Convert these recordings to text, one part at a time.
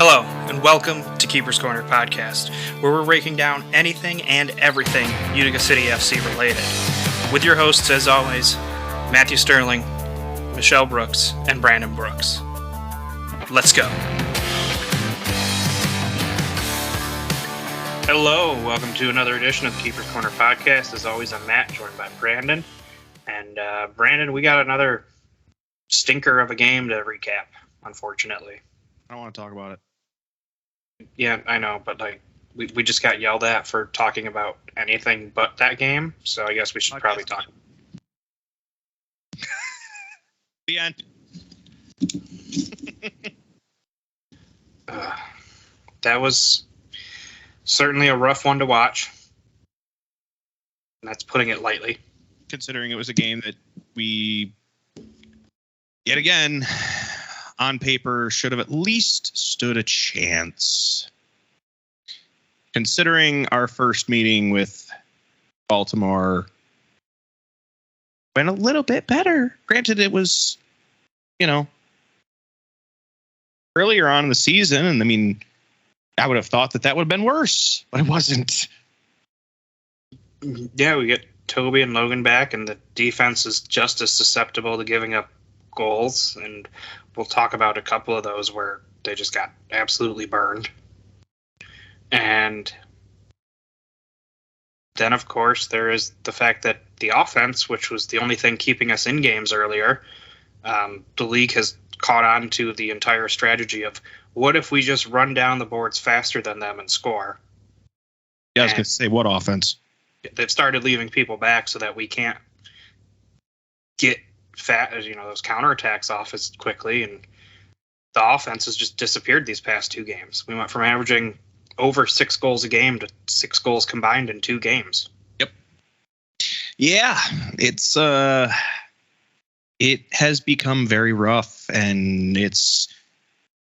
Hello, and welcome to Keeper's Corner Podcast, where we're breaking down anything and everything Utica City FC related. With your hosts, as always, Matthew Sterling, Michelle Brooks, and Brandon Brooks. Let's go. Hello, welcome to another edition of the Keeper's Corner Podcast. As always, I'm Matt, joined by Brandon. And Brandon, we got another stinker of a game to recap, unfortunately. I don't want to talk about it. Yeah, I know, but we just got yelled at for talking about anything but that game, so I guess we should probably talk. The end. That was certainly a rough one to watch. And that's putting it lightly. Considering it was a game that we, yet again, on paper, should have at least stood a chance. Considering our first meeting with Baltimore went a little bit better. Granted, it was, earlier on in the season, and I mean, I would have thought that would have been worse, but it wasn't. Yeah, we get Toby and Logan back, and the defense is just as susceptible to giving up goals, and we'll talk about a couple of those where they just got absolutely burned. And then, of course, there is the fact that the offense, which was the only thing keeping us in games earlier, the league has caught on to the entire strategy of what if we just run down the boards faster than them and score? Yeah, I was going to say, what offense? They've started leaving people back so that we can't get those counterattacks off as quickly, and the offense has just disappeared these past two games. We went from averaging over 6 goals a game to 6 goals combined in 2 games. Yep. Yeah, it's it has become very rough, and it's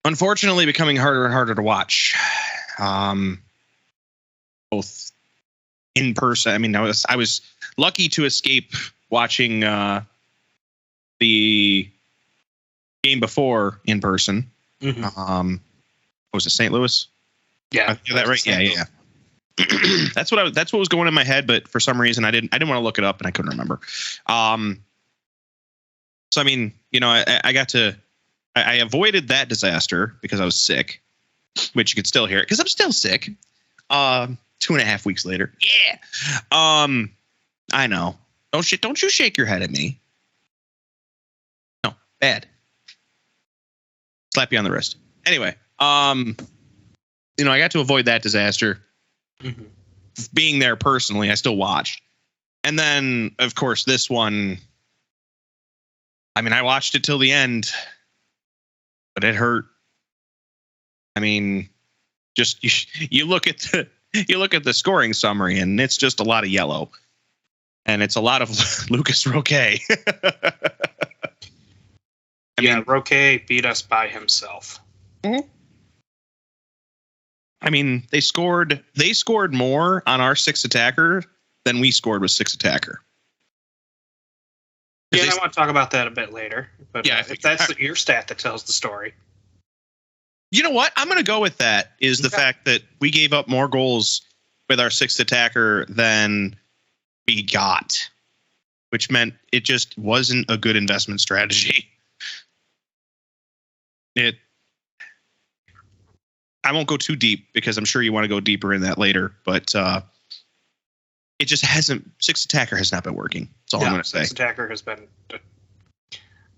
unfortunately becoming harder and harder to watch. Both in person. I mean, I was lucky to escape watching the game before in person. Mm-hmm. Was it St. Louis? Yeah, I got that right. Yeah. That's what was going in my head, but for some reason I didn't want to look it up and I couldn't remember. So I mean, I avoided that disaster because I was sick, which you could still hear it because I'm still sick. 2.5 weeks later. Yeah. I know. Don't you shake your head at me. No, bad. Slap you on the wrist. Anyway, I got to avoid that disaster. Mm-hmm. Being there personally, I still watched. And then, of course, this one, I mean, I watched it till the end, but it hurt. I mean, just you look at the scoring summary, and it's just a lot of yellow, and it's a lot of Lucas Roqued. Roqued beat us by himself. Mm-hmm. I mean, they scored more on our 6 attacker than we scored with 6 attacker. Yeah, I want to talk about that a bit later. But yeah, if that's your stat that tells the story. You know what? I'm going to go with that, is the fact that we gave up more goals with our 6th attacker than we got, which meant it just wasn't a good investment strategy. I won't go too deep because I'm sure you want to go deeper in that later, but it just hasn't. 6th attacker has not been working. That's all I'm going to say. 6th attacker has been.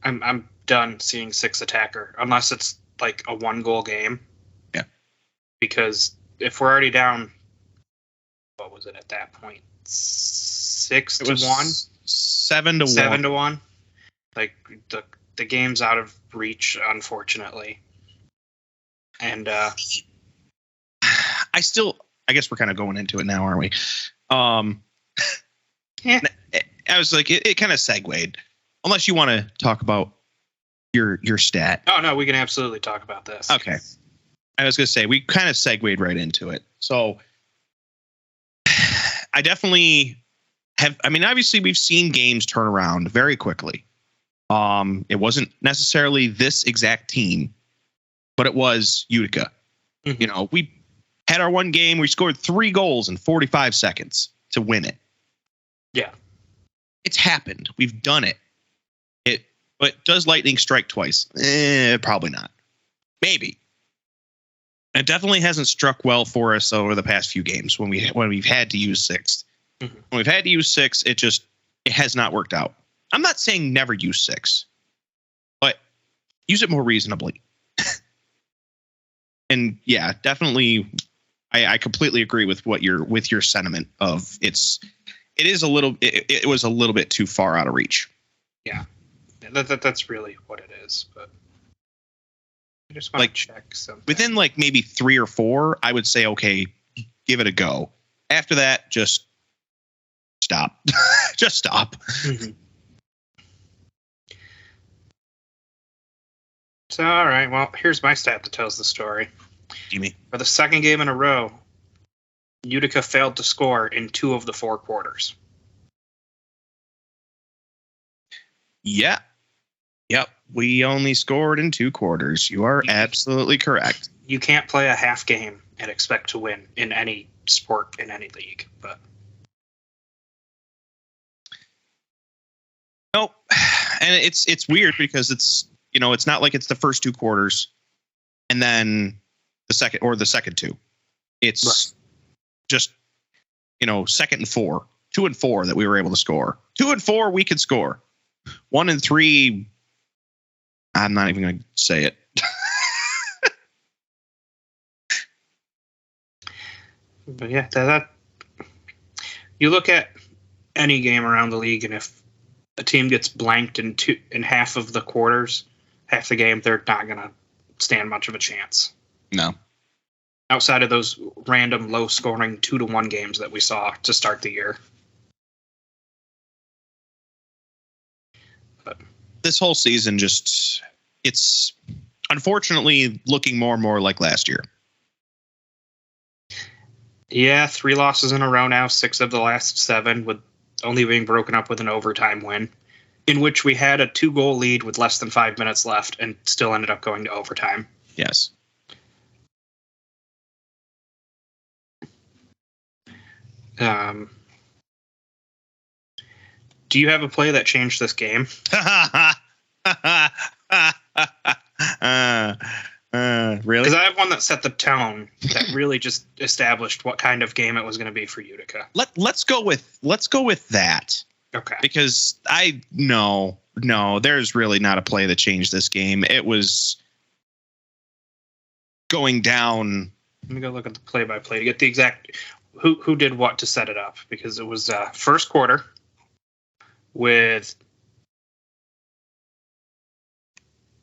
I'm done seeing 6th attacker unless it's like a 1-goal game. Yeah. Because if we're already down, what was it at that point? 6-1? 7-1. 7-1. Like the game's out of reach, unfortunately. And I guess we're kind of going into it now, aren't we? Yeah. I was like, it kind of segued. Unless you want to talk about your stat. Oh, no, we can absolutely talk about this. Okay. I was going to say, we kind of segued right into it. So I definitely have, I mean, obviously we've seen games turn around very quickly. It wasn't necessarily this exact team, but it was Utica. Mm-hmm. We had our one game. We scored 3 goals in 45 seconds to win it. Yeah. It's happened. We've done it. But does lightning strike twice? Probably not. Maybe. It definitely hasn't struck well for us over the past few games when we've had to use 6. Mm-hmm. When we've had to use 6, it has not worked out. I'm not saying never use 6, but use it more reasonably. And yeah, definitely, I completely agree with your sentiment of it was a little bit too far out of reach. Yeah, that's really what it is. But I just want to check something. Within maybe 3 or 4, I would say okay, give it a go. After that, just stop. Just stop. Mm-hmm. So, all right. Well, here's my stat that tells the story. Jimmy. For the second game in a row, Utica failed to score in 2 of the 4 quarters. Yeah. Yep. We only scored in 2 quarters. You are absolutely correct. You can't play a half game and expect to win in any sport in any league. But no, and it's weird because it's not like it's the first 2 quarters and then the second 2. It's just second and 4, 2 and 4 that we were able to score. 2 and 4 we could score. 1 and 3, I'm not even going to say it. But yeah, that you look at any game around the league, and if a team gets blanked in half of the quarters, half the game, they're not going to stand much of a chance. No. Outside of those random low-scoring 2-1 games that we saw to start the year. But this whole season it's unfortunately looking more and more like last year. Yeah, 3 losses in a row now, 6 of the last 7, with only being broken up with an overtime win, in which we had a 2-goal lead with less than 5 minutes left and still ended up going to overtime. Yes. Do you have a play that changed this game? Really? Because I have one that set the tone, that really just established what kind of game it was going to be for Utica. Let's go with that. Okay. Because no, there's really not a play that changed this game. It was going down. Let me go look at the play-by-play to get the exact who did what to set it up, because it was first quarter with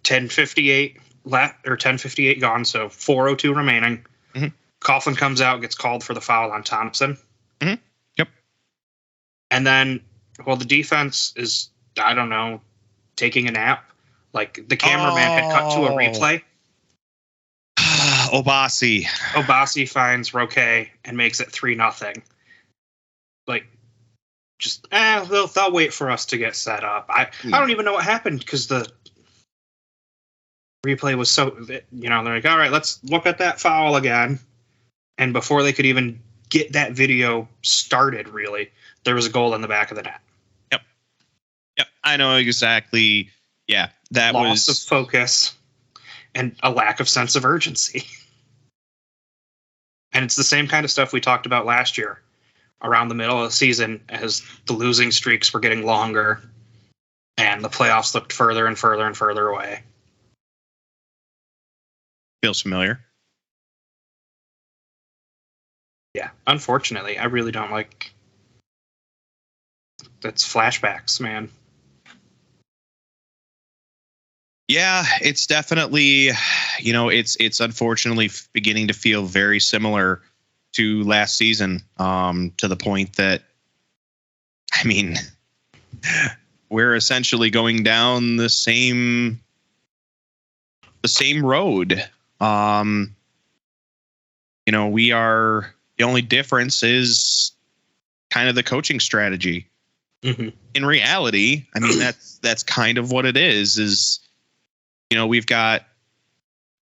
10:58 left, or 10:58 gone, so 4:02 remaining. Mm-hmm. Coughlin comes out, gets called for the foul on Thompson. Mm-hmm. Yep. And then, the defense is, I don't know, taking a nap. Like, the cameraman had cut to a replay. Obasi finds Roqued and makes it 3-0. Like, just, they'll wait for us to get set up. I don't even know what happened, because the replay was so, they're like, all right, let's look at that foul again. And before they could even get that video started, really, there was a goal in the back of the net. Yep. I know exactly. Yeah, that loss of focus and a lack of sense of urgency. And it's the same kind of stuff we talked about last year around the middle of the season, as the losing streaks were getting longer and the playoffs looked further and further and further away. Feels familiar. Yeah, unfortunately, I really don't like. That's flashbacks, man. Yeah, it's definitely, it's unfortunately beginning to feel very similar to last season, to the point that, we're essentially going down the same road. We are, the only difference is kind of the coaching strategy. Mm-hmm. In reality, that's kind of what it is, we've got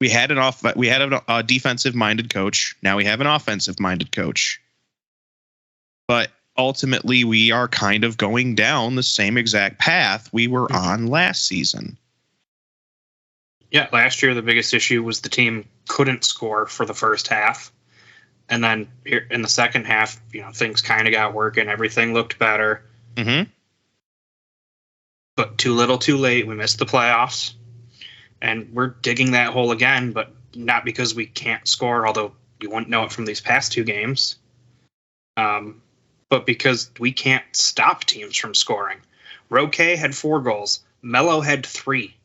We had a defensive-minded coach. Now we have an offensive-minded coach. But ultimately, we are kind of going down the same exact path we were on last season. Yeah, last year the biggest issue was the team couldn't score for the first half. And then in the second half, things kind of got working. Everything looked better. Mm-hmm. But too little, too late. We missed the playoffs. And we're digging that hole again, but not because we can't score, although you wouldn't know it from these past two games. But because we can't stop teams from scoring. Roqued had 4 goals. Melo had 3.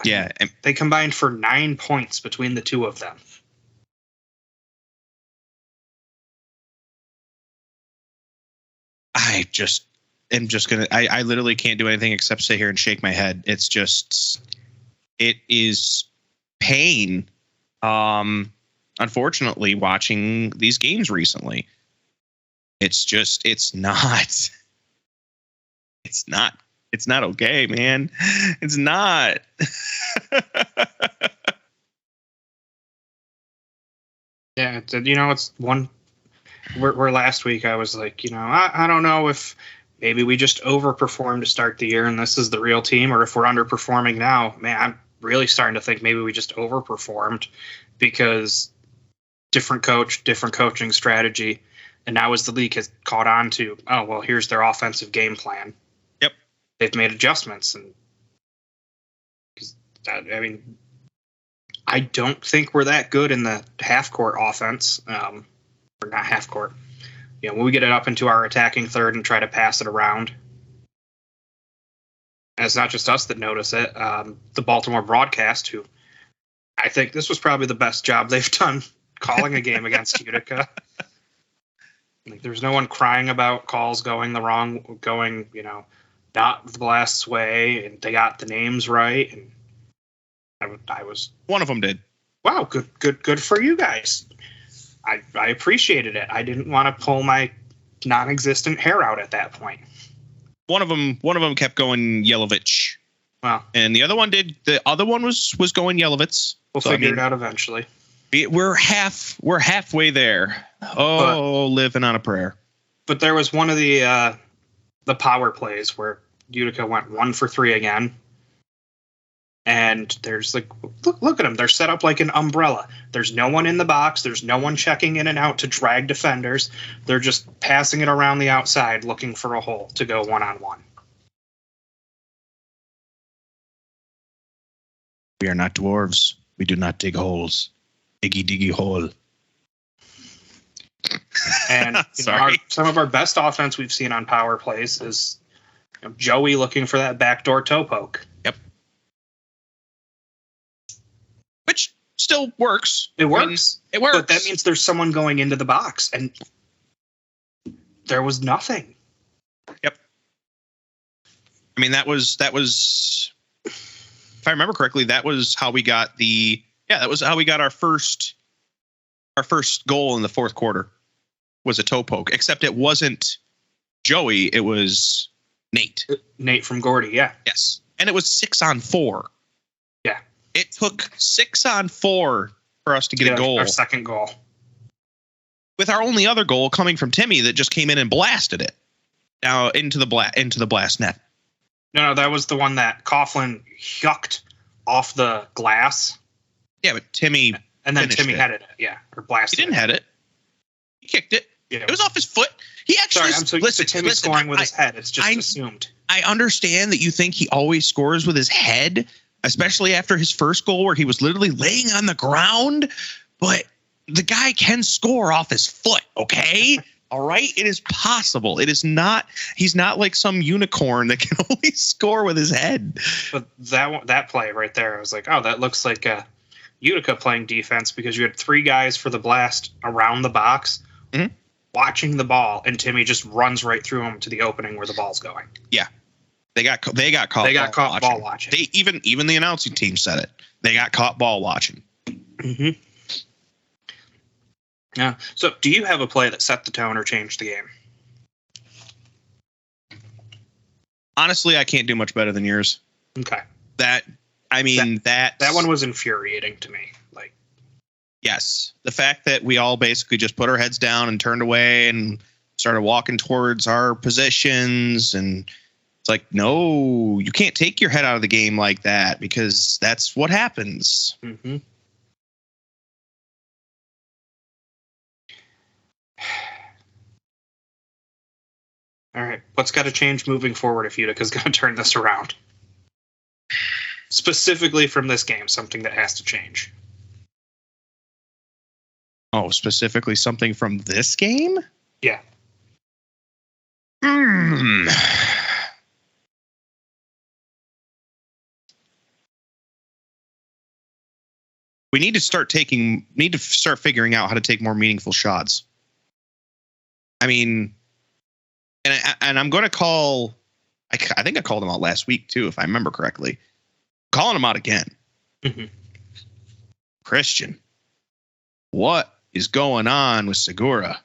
Yeah. They combined for 9 points between the two of them. I literally can't do anything except sit here and shake my head. It is pain. Unfortunately, watching these games recently, it's not okay, man. It's not. Yeah, it's one where last week I was like, I don't know if maybe we just overperformed to start the year and this is the real team, or if we're underperforming now. Man, I'm really starting to think maybe we just overperformed because different coach, different coaching strategy. And now as the league has caught on to, oh, well, here's their offensive game plan. Yep. They've made adjustments. And I don't think we're that good in the half-court offense. Or not half-court. When we get it up into our attacking third and try to pass it around. And it's not just us that notice it. The Baltimore broadcast, who I think this was probably the best job they've done calling a game against Utica. There's no one crying about calls going, not the Blast's way, and they got the names right. And I was one of them did. Wow, good for you guys. I appreciated it. I didn't want to pull my non-existent hair out at that point. One of them kept going Yelovich. Wow. And the other one did. The other one was going Yelovitz. We'll figure it out eventually. We're halfway there. Living on a prayer. But there was one of the power plays where Utica went 1 for 3 again. And there's look at them. They're set up like an umbrella. There's no one in the box. There's no one checking in and out to drag defenders. They're just passing it around the outside looking for a hole to go one-on-one. We are not dwarves. We do not dig holes. Diggy, diggy hole. And some of our best offense we've seen on power plays is Joey looking for that backdoor toe poke. Yep. Which still works. It works. It works. But that means there's someone going into the box, and there was nothing. Yep. I mean, that was if I remember correctly, that was how we got our first goal in the fourth quarter was a toe poke, except it wasn't Joey, it was Nate. Nate from Gordy, yeah. Yes. And it was 6-on-4. Yeah. It took 6-on-4 for us to get a goal. Our second goal. With our only other goal coming from Timmy that just came in and blasted it now into the blast net. No, that was the one that Coughlin yucked off the glass. Yeah, but Timmy and then Timmy headed it. Yeah, or blasted. He didn't head it. He kicked it. Yeah, it was off his foot. He actually. Sorry, I'm so used to Timmy scoring with his head. It's just assumed. I understand that you think he always scores with his head, especially after his first goal where he was literally laying on the ground. But the guy can score off his foot. Okay. All right. It is possible. It is not. He's not like some unicorn that can only score with his head. But that play right there, I was like, oh, that looks like Utica playing defense, because you had 3 guys for the blast around the box watching the ball, and Timmy just runs right through him to the opening where the ball's going. Yeah. They got caught ball watching. They even the announcing team said it. They got caught ball watching. Mm-hmm. Yeah. So, do you have a play that set the tone or changed the game? Honestly, I can't do much better than yours. Okay. That I mean, that one was infuriating to me. Like, yes, the fact that we all basically just put our heads down and turned away and started walking towards our positions, and it's like, no, you can't take your head out of the game like that, because that's what happens. Mm-hmm. All right, what's got to change moving forward if Utica's going to turn this around? Specifically from this game, something that has to change. Oh, specifically something from this game? Yeah. We need to start figuring out how to take more meaningful shots. I mean, and I'm going to call, I think I called him out last week too, if I remember correctly. Calling him out again. Mm-hmm. Christian, what is going on with Segura?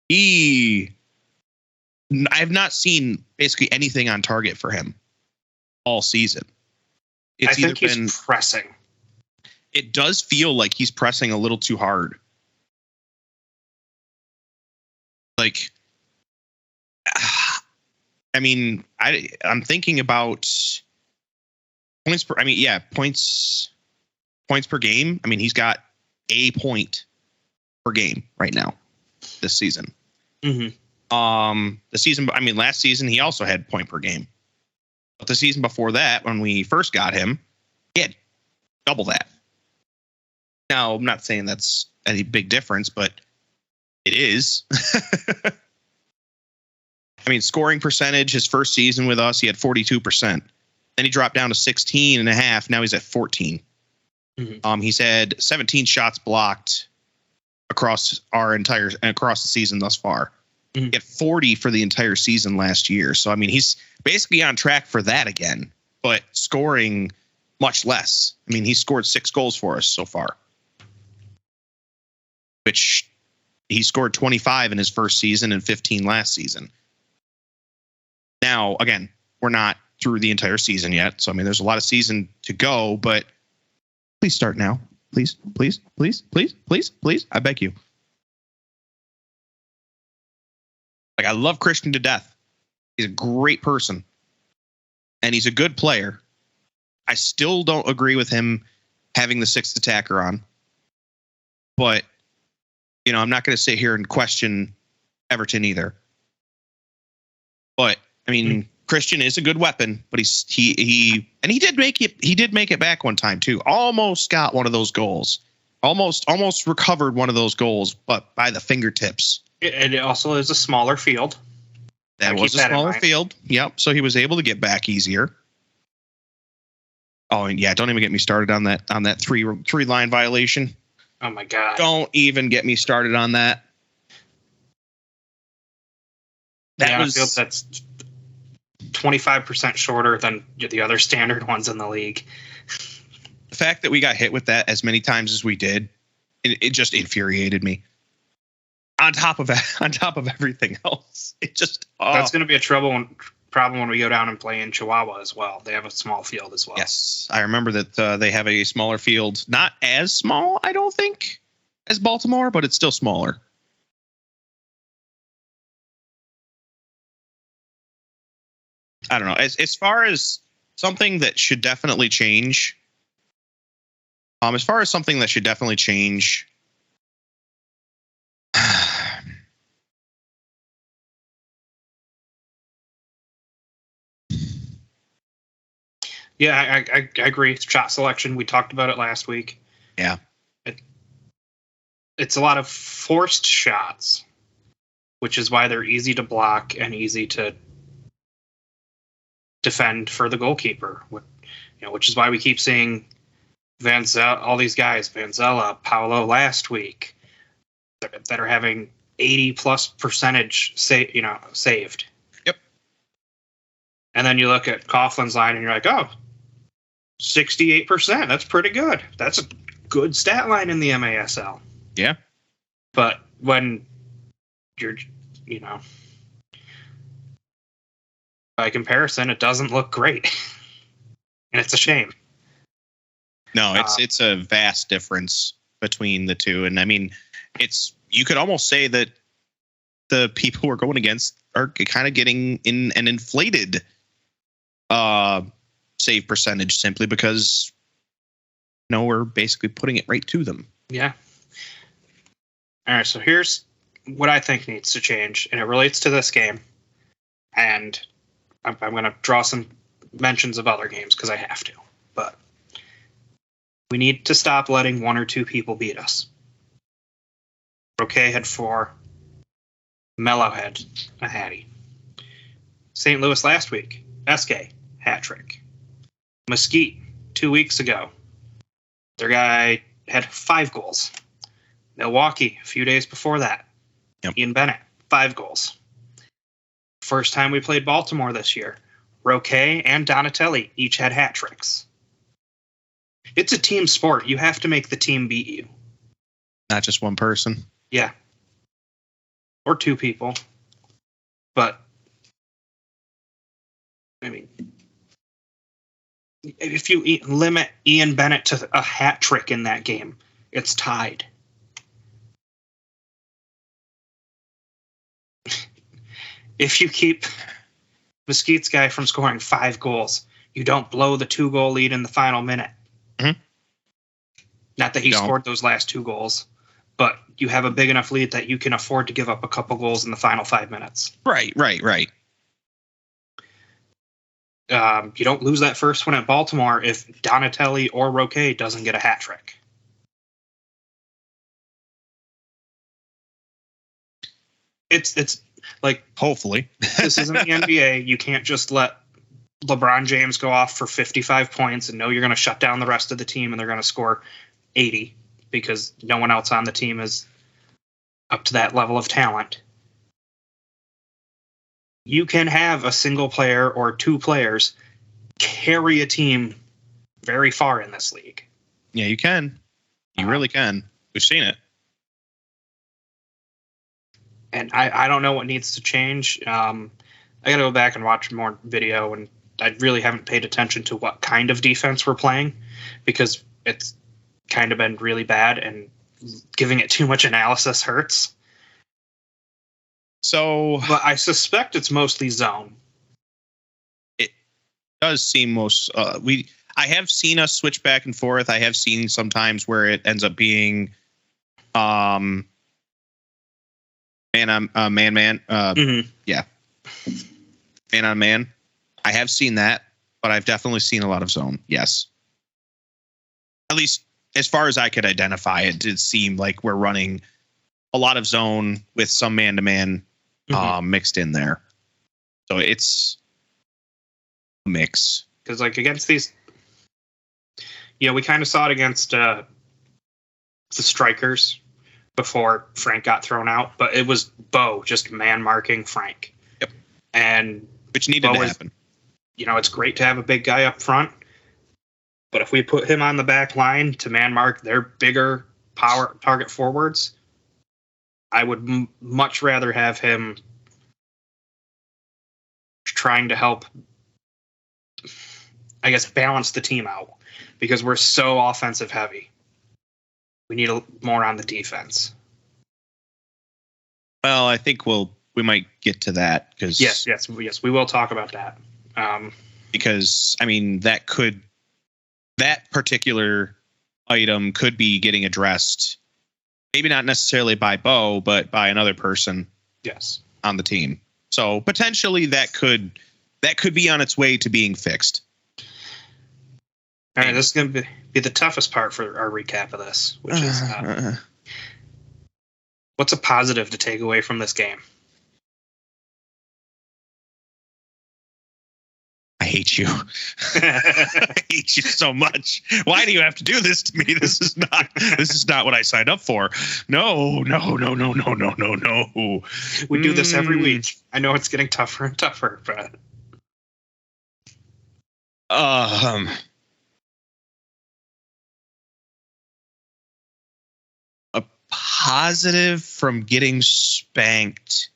I have not seen basically anything on target for him all season. I think he's pressing. It does feel like he's pressing a little too hard. Like, I mean, I'm thinking about points per. I mean, yeah, points per game. I mean, he's got a point per game right now this season. Mm-hmm. The season. I mean, last season he also had point per game, but the season before that, when we first got him, he had double that. Now, I'm not saying that's any big difference, but it is. I mean, scoring percentage, his first season with us, he had 42%. Then he dropped down to 16.5. Now he's at 14. Mm-hmm. He's had 17 shots blocked across the season thus far. Mm-hmm. He had 40 for the entire season last year. So, I mean, he's basically on track for that again, but scoring much less. I mean, he scored 6 goals for us so far, which he scored 25 in his first season and 15 last season. Now, again, we're not through the entire season yet. So, I mean, there's a lot of season to go, but please start now. Please, please, please, please, please, please. I beg you. Like, I love Christian to death. He's a great person. And he's a good player. I still don't agree with him having the 6th attacker on. But, you know, I'm not going to sit here and question Everton either. But, I mean, Christian is a good weapon, but he did make it back one time too. Almost got one of those goals. Almost recovered one of those goals, but by the fingertips. And it also is a smaller field. That was a smaller field. Yep. So he was able to get back easier. Oh, and yeah, don't even get me started on that three line violation. Oh my God. Don't even get me started on that. That's 25% shorter than the other standard ones in the league. The fact that we got hit with that as many times as we did, it just infuriated me. On top of everything else, it just that's going to be a problem when we go down and play in Chihuahua as well. They have a small field as well. Yes, I remember that they have a smaller field, not as small, I don't think, as Baltimore, but it's still smaller. I don't know. As far as something that should definitely change, Yeah, I agree. Shot selection, we talked about it last week. Yeah. It's a lot of forced shots, which is why they're easy to block and easy to defend for the goalkeeper. Which is why we keep seeing all these guys, Vanzella, Paolo last week, that are having 80+% saved. Yep. And then you look at Coughlin's line and you're like, oh, 68%. That's pretty good. That's a good stat line in the MASL. Yeah. But when you're, by comparison, it doesn't look great. and it's a shame. No, it's a vast difference between the two, and I mean, you could almost say that the people we're going against are kind of getting in an inflated save percentage simply because we're basically putting it right to them. Yeah. All right, so here's what I think needs to change, and it relates to this game. And I'm going to draw some mentions of other games because I have to. But we need to stop letting one or two people beat us. Roqued had 4. Melo had a hattie. St. Louis last week, SK, hat trick. Mesquite, 2 weeks ago, their guy had 5 goals. Milwaukee, a few days before that, Ian Bennett, 5 goals. First time we played Baltimore this year, Roqued and Donatelli each had hat tricks. It's a team sport. You have to make the team beat you. Not just one person. Yeah. Or 2 people. But, I mean, if you limit Ian Bennett to a hat trick in that game, it's tied. If you keep Mesquite's guy from scoring 5 goals, you don't blow the 2-goal lead in the final minute. Mm-hmm. Not that he scored those last 2 goals, but you have a big enough lead that you can afford to give up a couple goals in the final 5 minutes. Right. You don't lose that first one at Baltimore if Donatelli or Roqued doesn't get a hat trick. It's like, hopefully this isn't the NBA. You can't just let LeBron James go off for 55 points and know you're going to shut down the rest of the team and they're going to score 80 because no one else on the team is up to that level of talent. You can have a single player or 2 players carry a team very far in this league. Yeah, you can. You really can. We've seen it. And I don't know what needs to change. I got to go back and watch more video, and I really haven't paid attention to what kind of defense we're playing because it's kind of been really bad, and giving it too much analysis hurts. But I suspect it's mostly zone. It does seem most. I have seen us switch back and forth. I have seen sometimes where it ends up being, man. Yeah, man on man. I have seen that, but I've definitely seen a lot of zone. Yes, at least as far as I could identify, it did seem like we're running a lot of zone with some man-to-man mixed in there. So it's a mix. Because like against these, we kind of saw it against the strikers before Frank got thrown out, but it was Bo just man marking Frank. Yep. And which needed to happen. It's great to have a big guy up front, but if we put him on the back line to man mark their bigger power target forwards, I would much rather have him trying to help, I guess, balance the team out because we're so offensive heavy. We need more on the defense. Well, I think we might get to that because yes, we will talk about that. Because I mean that particular item could be getting addressed, maybe not necessarily by Bo, but by another person. Yes, on the team. So potentially that could be on its way to being fixed. All right, this is going to be the toughest part for our recap of this, which is what's a positive to take away from this game? I hate you. I hate you so much. Why do you have to do this to me? This is not what I signed up for. No. We do this every week. I know it's getting tougher and tougher, but a positive from getting spanked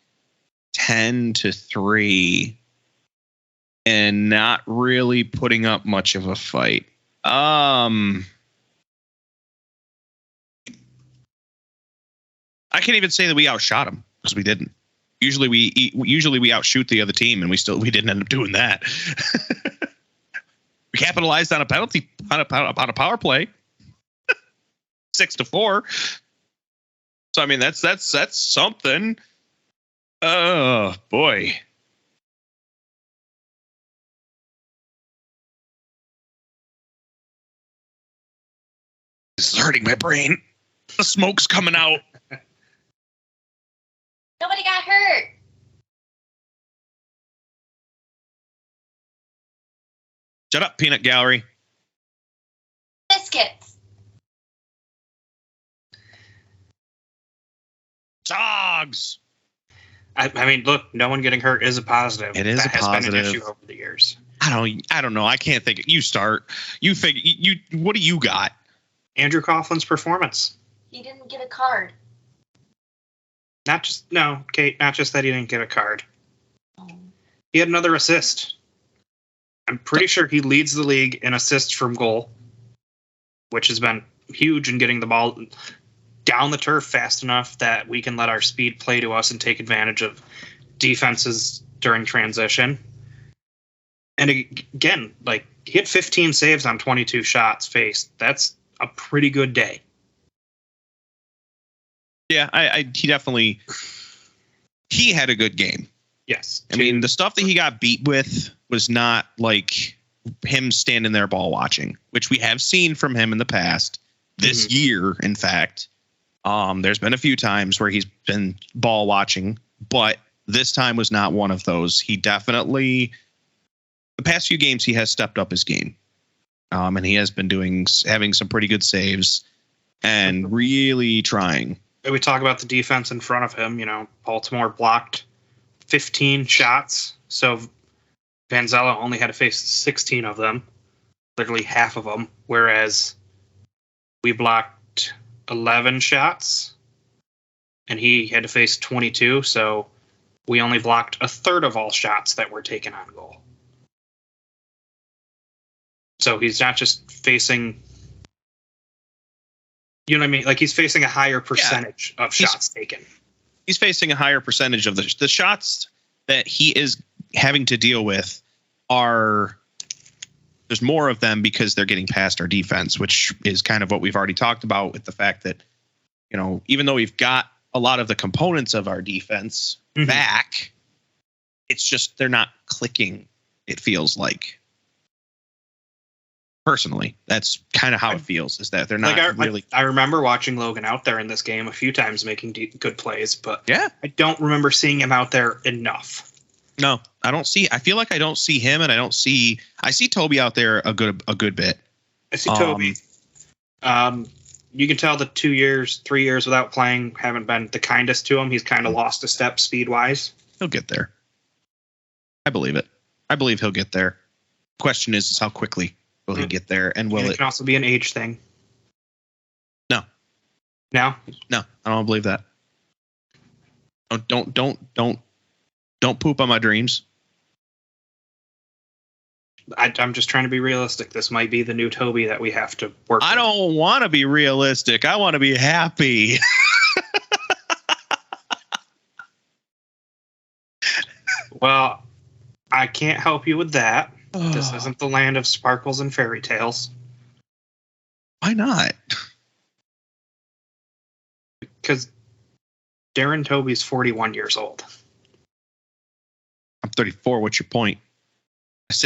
10-3 and not really putting up much of a fight. I can't even say that we outshot them because we didn't. Usually we outshoot the other team, and we didn't end up doing that. We capitalized on a penalty on a power play, 6-4. So I mean that's something. Oh boy. This is hurting my brain. The smoke's coming out. Nobody got hurt. Shut up, peanut gallery. Biscuits. Dogs. I mean, look, no one getting hurt is a positive. It is that a has positive. been an issue over the years. I don't know. I can't think. You start. You figure. You. What do you got? Andrew Coughlin's performance. He didn't get a card. Kate. Not just that he didn't get a card. Oh. He had another assist. I'm pretty sure he leads the league in assists from goal, which has been huge in getting the ball down the turf fast enough that we can let our speed play to us and take advantage of defenses during transition. And again, like, he had 15 saves on 22 shots faced. That's a pretty good day. Yeah, he had a good game. Yes. I mean, the stuff that he got beat with was not like him standing there ball watching, which we have seen from him in the past. This year, in fact, there's been a few times where he's been ball watching, but this time was not one of those. He definitely, the past few games, he has stepped up his game. And he has been having some pretty good saves and really trying. We talk about the defense in front of him. You know, Baltimore blocked 15 shots, so Vanzella only had to face 16 of them, literally half of them, whereas we blocked 11 shots, and he had to face 22, so we only blocked a third of all shots that were taken on goal. So he's not just facing, you know what I mean? Like, he's facing a higher percentage of shots taken. He's facing a higher percentage of the shots that he is having to deal with there's more of them because they're getting past our defense, which is kind of what we've already talked about with the fact that, you know, even though we've got a lot of the components of our defense back, it's just they're not clicking, it feels like. Personally, that's kind of how it feels, is that they're not really. I remember watching Logan out there in this game a few times making good plays, but yeah, I don't remember seeing him out there enough. No, I feel like I don't see him, and I see Toby out there a good bit. I see Toby. You can tell the 2 years, 3 years without playing haven't been the kindest to him. He's kind of lost a step speed wise. He'll get there. I believe it. I believe he'll get there. Question is how quickly will he get there, and will it can also be an age thing? No, I don't believe that. Don't poop on my dreams. I'm just trying to be realistic. This might be the new Toby that we have to work with. I don't want to be realistic. I want to be happy. Well, I can't help you with that. This isn't the land of sparkles and fairy tales. Why not? Because Darren Toby's 41 years old. I'm 34. What's your point?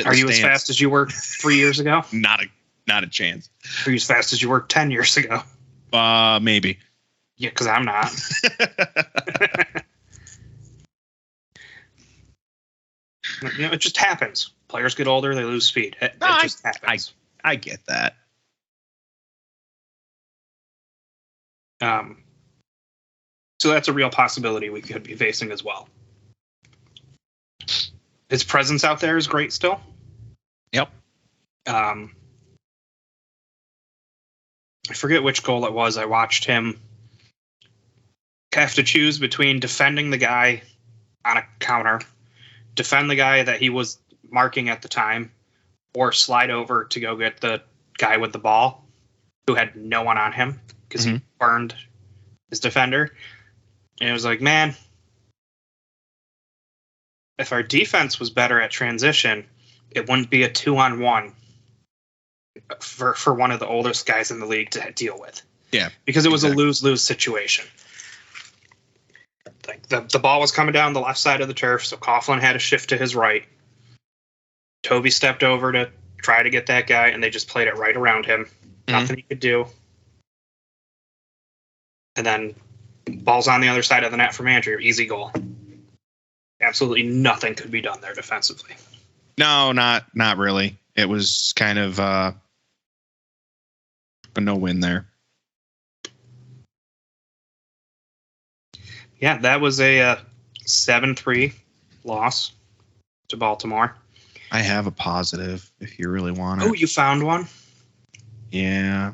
Are you as fast as you were 3 years ago? Not a chance. Are you as fast as you were 10 years ago? Maybe. Yeah, because I'm not. You know, it just happens. Players get older, they lose speed. It just happens. I get that. So that's a real possibility we could be facing as well. His presence out there is great still. Yep. I forget which goal it was. I watched him have to choose between defending the guy on a counter, defend the guy that he was marking at the time or slide over to go get the guy with the ball who had no one on him because he burned his defender. And it was like, man, if our defense was better at transition, it wouldn't be a 2-on-1 for one of the oldest guys in the league to deal with. Yeah. Because it was a lose-lose situation. Like the ball was coming down the left side of the turf, so Coughlin had to shift to his right. Toby stepped over to try to get that guy, and they just played it right around him. Nothing he could do. And then ball's on the other side of the net from Andrew. Easy goal. Absolutely nothing could be done there defensively. No, not really. It was kind of a no-win there. Yeah, that was a 7-3 loss to Baltimore. I have a positive if you really want it. Oh, you found one? Yeah.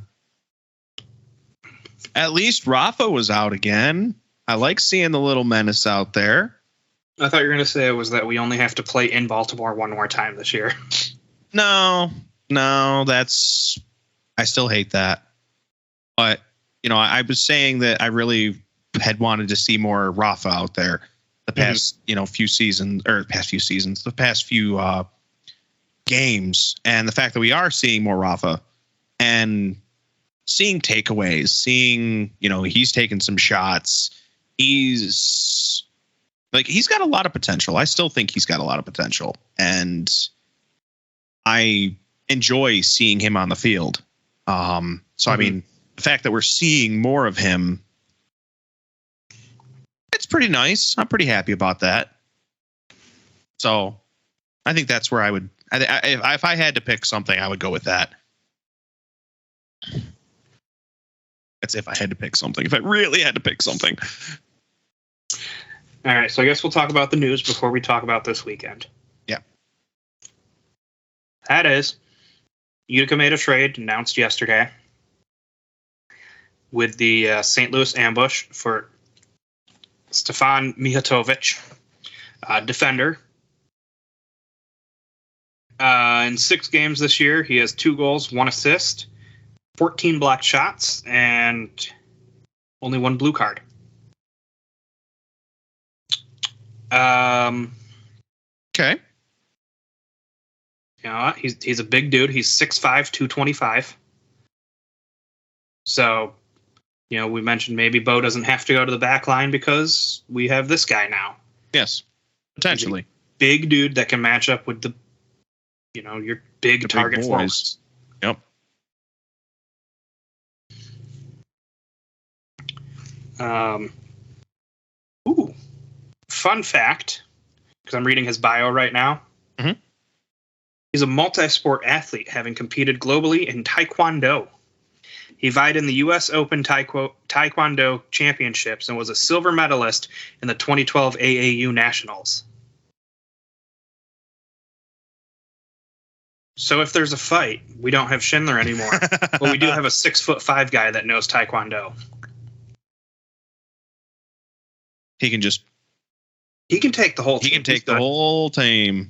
At least Rafa was out again. I like seeing the little menace out there. I thought you were going to say it was that we only have to play in Baltimore one more time this year. No, that's... I still hate that. But, I was saying that I really had wanted to see more Rafa out there the past, few seasons, the past few games. And the fact that we are seeing more Rafa and seeing takeaways, seeing, he's taking some shots. He's got a lot of potential. I still think he's got a lot of potential. And I enjoy seeing him on the field. I mean, the fact that we're seeing more of him, it's pretty nice. I'm pretty happy about that. So I think that's where I would, if I had to pick something, I would go with that. That's if I had to pick something. If I really had to pick something. All right, so I guess we'll talk about the news before we talk about this weekend. Yeah. That is, Utica made a trade announced yesterday with the St. Louis Ambush for Stefan Mijatovic, defender. In 6 games this year, he has 2 goals, 1 assist, 14 blocked shots, and only 1 blue card. Okay. He's a big dude. He's 6'5", 225. So, we mentioned maybe Bo doesn't have to go to the back line because we have this guy now. Yes, potentially. Big dude that can match up with the, your big target forwards. Yep. Fun fact, because I'm reading his bio right now. Mm-hmm. He's a multi-sport athlete, having competed globally in Taekwondo. He vied in the U.S. Open Taekwondo Championships and was a silver medalist in the 2012 AAU Nationals. So if there's a fight, we don't have Schindler anymore, but we do have a 6'5" guy that knows Taekwondo. He can take the whole team. He can take the whole team.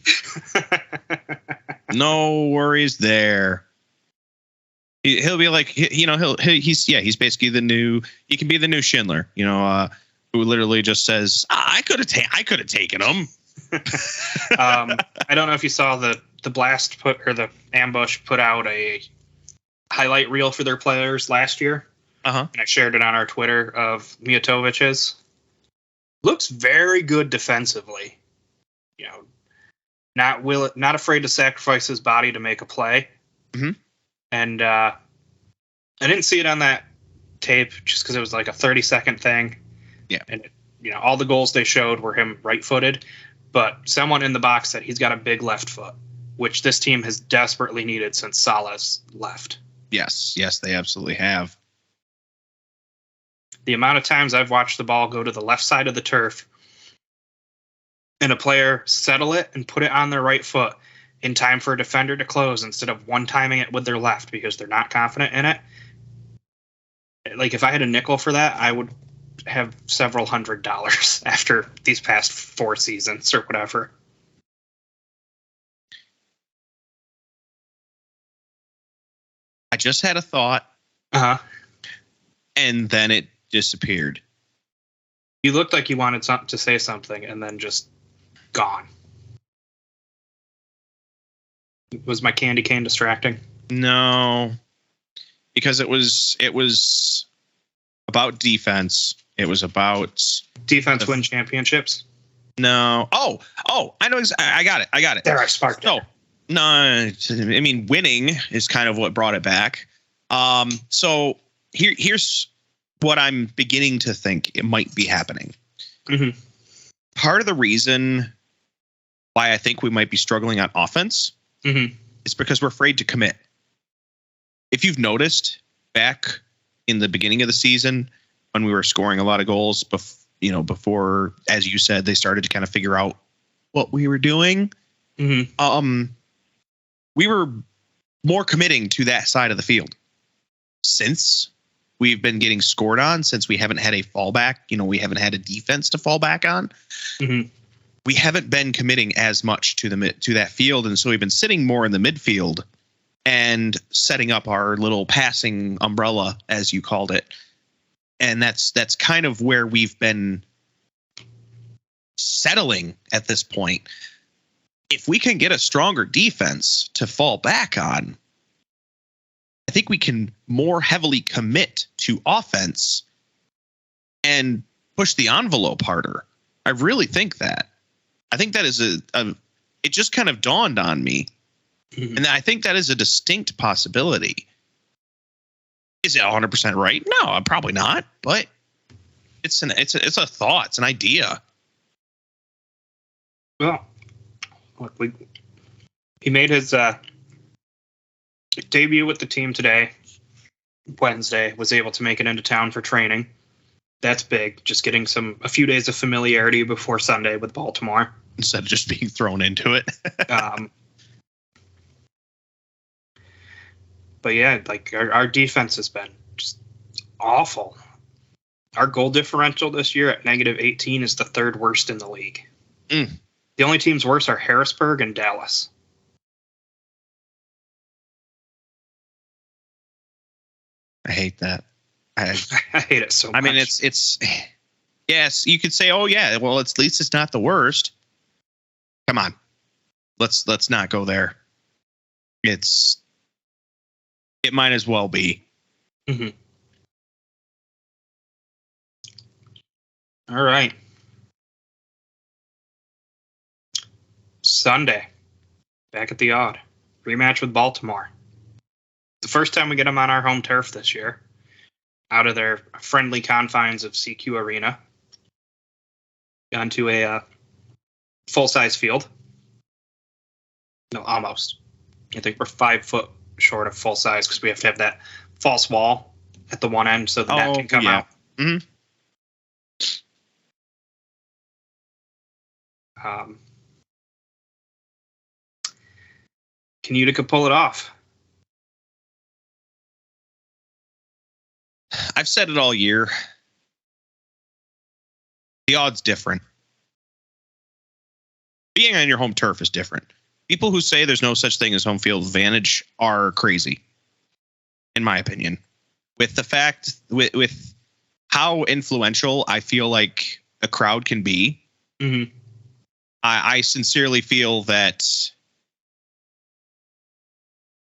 No worries there. He'll be like, he's basically he can be the new Schindler, who literally just says, I could have taken him. I don't know if you saw the the Ambush put out a highlight reel for their players last year. Uh-huh. And I shared it on our Twitter of Mijatovic's. Looks very good defensively. Not afraid to sacrifice his body to make a play. Mm-hmm. And I didn't see it on that tape just because it was like a 30-second thing. Yeah. And all the goals they showed were him right-footed, but someone in the box said he's got a big left foot, which this team has desperately needed since Salah's left. Yes, they absolutely have. The amount of times I've watched the ball go to the left side of the turf and a player settle it and put it on their right foot in time for a defender to close instead of one-timing it with their left because they're not confident in it. Like, if I had a nickel for that, I would have several $100s after these past 4 seasons or whatever. just had a thought, and then it disappeared. You looked like you wanted to say something, and then just gone. Was my candy cane distracting? No, because it was about defense. It was about defense win championships. No. Oh, I know. I got it. There, I sparked it. No, I mean, winning is kind of what brought it back. So here's what I'm beginning to think it might be happening. Mm-hmm. Part of the reason why I think we might be struggling on offense is because we're afraid to commit. If you've noticed back in the beginning of the season when we were scoring a lot of goals, before, as you said, they started to kind of figure out what we were doing. We were more committing to that side of the field. Since we've been getting scored on, since we haven't had a fallback, we haven't had a defense to fall back on. We haven't been committing as much to that field, and so we've been sitting more in the midfield and setting up our little passing umbrella, as you called it. And that's kind of where we've been settling at this point. If we can get a stronger defense to fall back on, I think we can more heavily commit to offense and push the envelope harder. I really think that. I think that is it just kind of dawned on me. And I think that is a distinct possibility. Is it 100% right? No, probably not. But it's a thought. It's an idea. Well, look, he made his debut with the team today, Wednesday. Was able to make it into town for training. That's big. Just getting a few days of familiarity before Sunday with Baltimore instead of just being thrown into it. But yeah, like our defense has been just awful. Our goal differential this year at -18 is the third worst in the league. The only teams worse are Harrisburg and Dallas. I hate that. I hate it so much. I mean, it's yes, you could say, oh yeah, well, at least it's not the worst. Come on, let's not go there. It might as well be. All right. Sunday, back at the Odd. Rematch with Baltimore. The first time we get them on our home turf this year. Out of their friendly confines of CQ Arena. Onto a full-size field. No, almost. I think we're 5 foot short of full size because we have to have that false wall at the one end so the net can come out. Can Utica pull it off? I've said it all year. The Odd's different. Being on your home turf is different. People who say there's no such thing as home field advantage are crazy, in my opinion. With the fact, with how influential I feel like a crowd can be, I sincerely feel that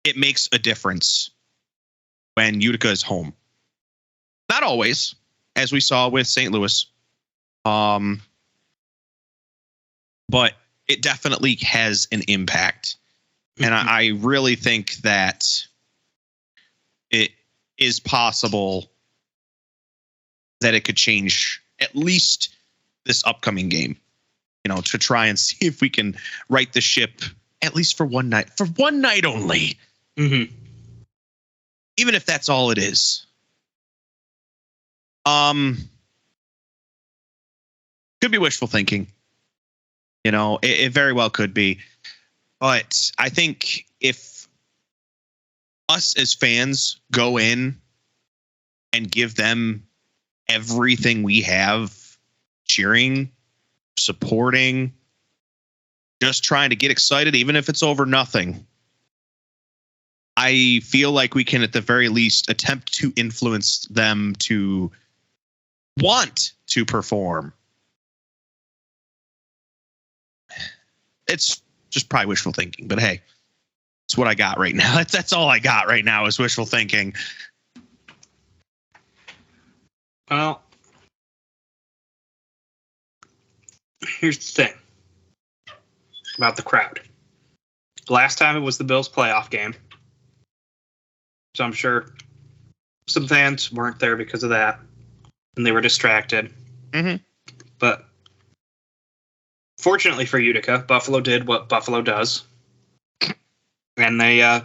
it makes a difference when Utica is home. Not always, as we saw with St. Louis, but it definitely has an impact. And I really think that it is possible that it could change at least this upcoming game, to try and see if we can right the ship at least for one night only. Even if that's all it is. Could be wishful thinking. It very well could be. But I think if us as fans go in and give them everything we have, cheering, supporting, just trying to get excited, even if it's over nothing, I feel like we can at the very least attempt to influence them to want to perform. It's just probably wishful thinking, but hey, it's what I got right now. That's all I got right now is wishful thinking. Well, here's the thing about the crowd. Last time it was the Bills playoff game. So I'm sure some fans weren't there because of that. And they were distracted. Mm-hmm. But fortunately for Utica, Buffalo did what Buffalo does. And they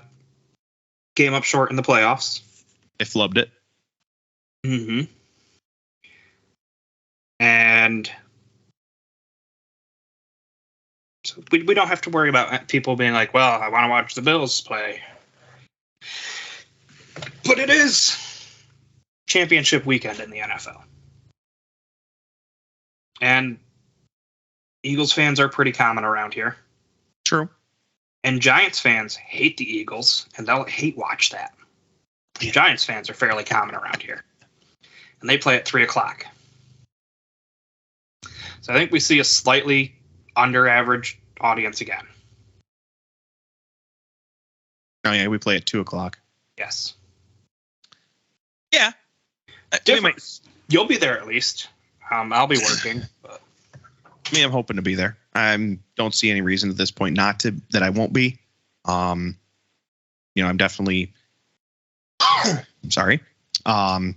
came up short in the playoffs. They flubbed it. Mm-hmm. And so we don't have to worry about people being like, well, I want to watch the Bills play. But it is championship weekend in the NFL. And Eagles fans are pretty common around here. True. And Giants fans hate the Eagles, and they'll hate watch that. Giants fans are fairly common around here. And they play at 3 o'clock. So I think we see a slightly under average audience again. Oh, yeah, we play at 2 o'clock. Yes. Yeah. You'll be there at least. I'll be working. But. I mean, I'm hoping to be there. I don't see any reason at this point that I won't be. I'm definitely. I'm sorry. I'm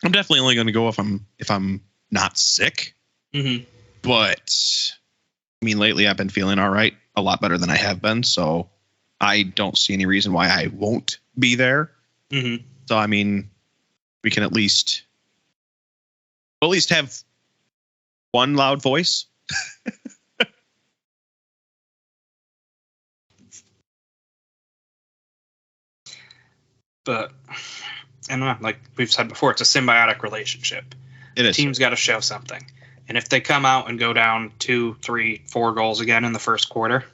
definitely only going to go if I'm not sick. Mm-hmm. But I mean, lately I've been feeling all right, a lot better than I have been. So I don't see any reason why I won't be there. Mm-hmm. So I mean, we can at least have one loud voice. But, and like we've said before, it's a symbiotic relationship. It is. The team's got to show something. And if they come out and go down 2, 3, 4 goals again in the first quarter,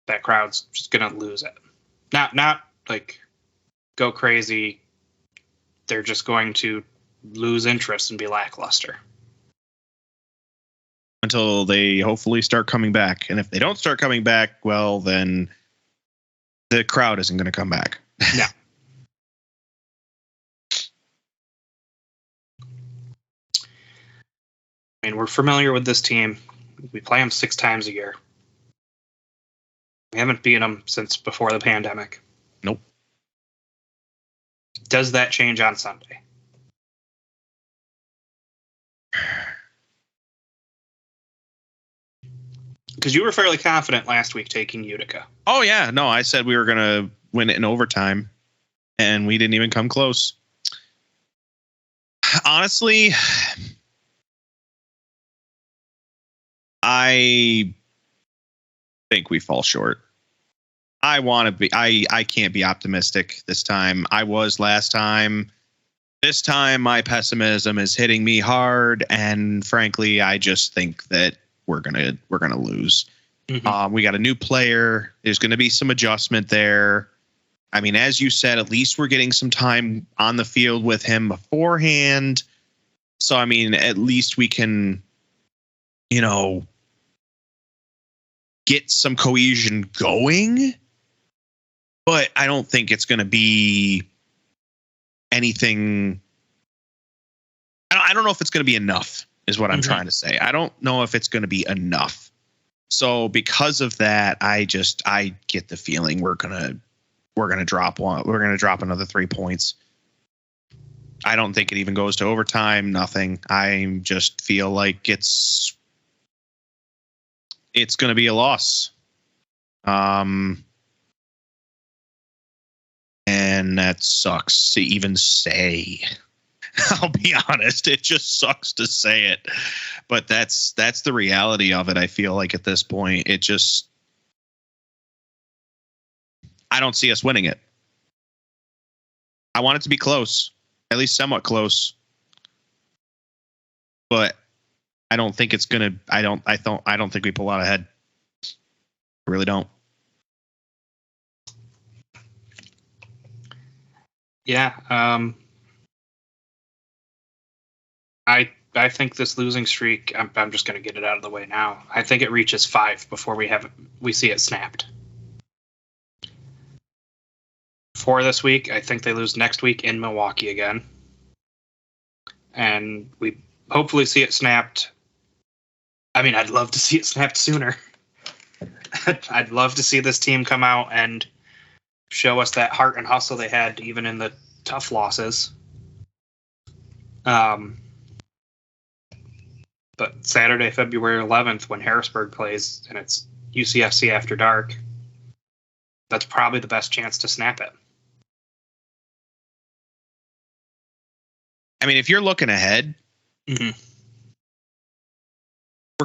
that crowd's just going to lose it. Not like go crazy. They're just going to lose interest and be lackluster. Until they hopefully start coming back. And if they don't start coming back, well, then the crowd isn't going to come back. No. I mean, we're familiar with this team. We play them 6 times a year. We haven't beaten them since before the pandemic. Nope. Does that change on Sunday? Because you were fairly confident last week taking Utica. Oh, yeah. No, I said we were going to win it in overtime, and we didn't even come close. Honestly, I think we fall short. I can't be optimistic this time. I was last time. This time, my pessimism is hitting me hard, and frankly, I just think that we're gonna lose. Mm-hmm. We got a new player. There's going to be some adjustment there. I mean, as you said, at least we're getting some time on the field with him beforehand. So, I mean, at least we can, get some cohesion going. But I don't think it's going to be anything. I don't know if it's going to be enough, is what I'm trying to say. I don't know if it's going to be enough. So because of that, I get the feeling we're gonna drop one. We're gonna drop another 3 points. I don't think it even goes to overtime. Nothing. I just feel like it's gonna be a loss. And that sucks to even say. I'll be honest. It just sucks to say it, but that's the reality of it. I feel like at this point, I don't see us winning it. I want it to be close, at least somewhat close, but I don't think it's going to, I don't think we pull out ahead. I really don't. Yeah. I think this losing streak, I'm just going to get it out of the way now. I think it reaches 5 before we see it snapped. 4 this week. I think they lose next week in Milwaukee again. And we hopefully see it snapped. I mean, I'd love to see it snapped sooner. I'd love to see this team come out and show us that heart and hustle they had even in the tough losses. But Saturday, February 11th, when Harrisburg plays and it's UCFC after dark, that's probably the best chance to snap it. I mean, if you're looking ahead, we're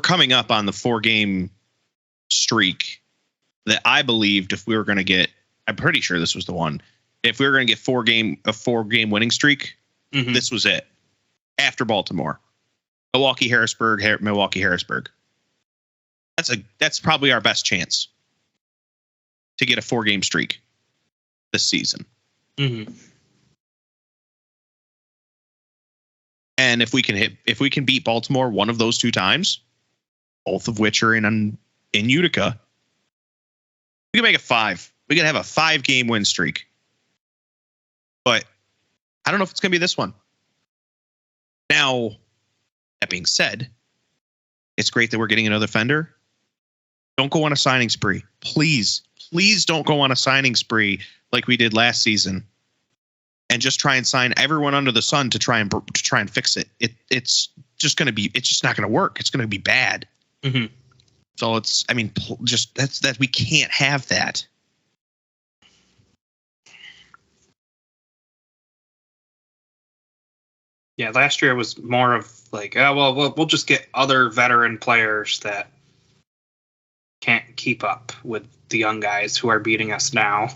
coming up on the 4-game streak that I believed if we were going to get, I'm pretty sure this was the one. If we were going to get a 4-game winning streak, this was it. After Baltimore, Milwaukee, Harrisburg. That's probably our best chance to get a 4-game streak this season. And if we can beat Baltimore one of those 2 times, both of which are in Utica, we can make it 5. We can have a 5-game win streak. But I don't know if it's going to be this one. Now, that being said, it's great that we're getting another Fender. Don't go on a signing spree. Please don't go on a signing spree like we did last season and just try and sign everyone under the sun to try and fix it. It's just not going to work. It's going to be bad. So we can't have that. Yeah, last year was more of like, we'll just get other veteran players that can't keep up with the young guys who are beating us now.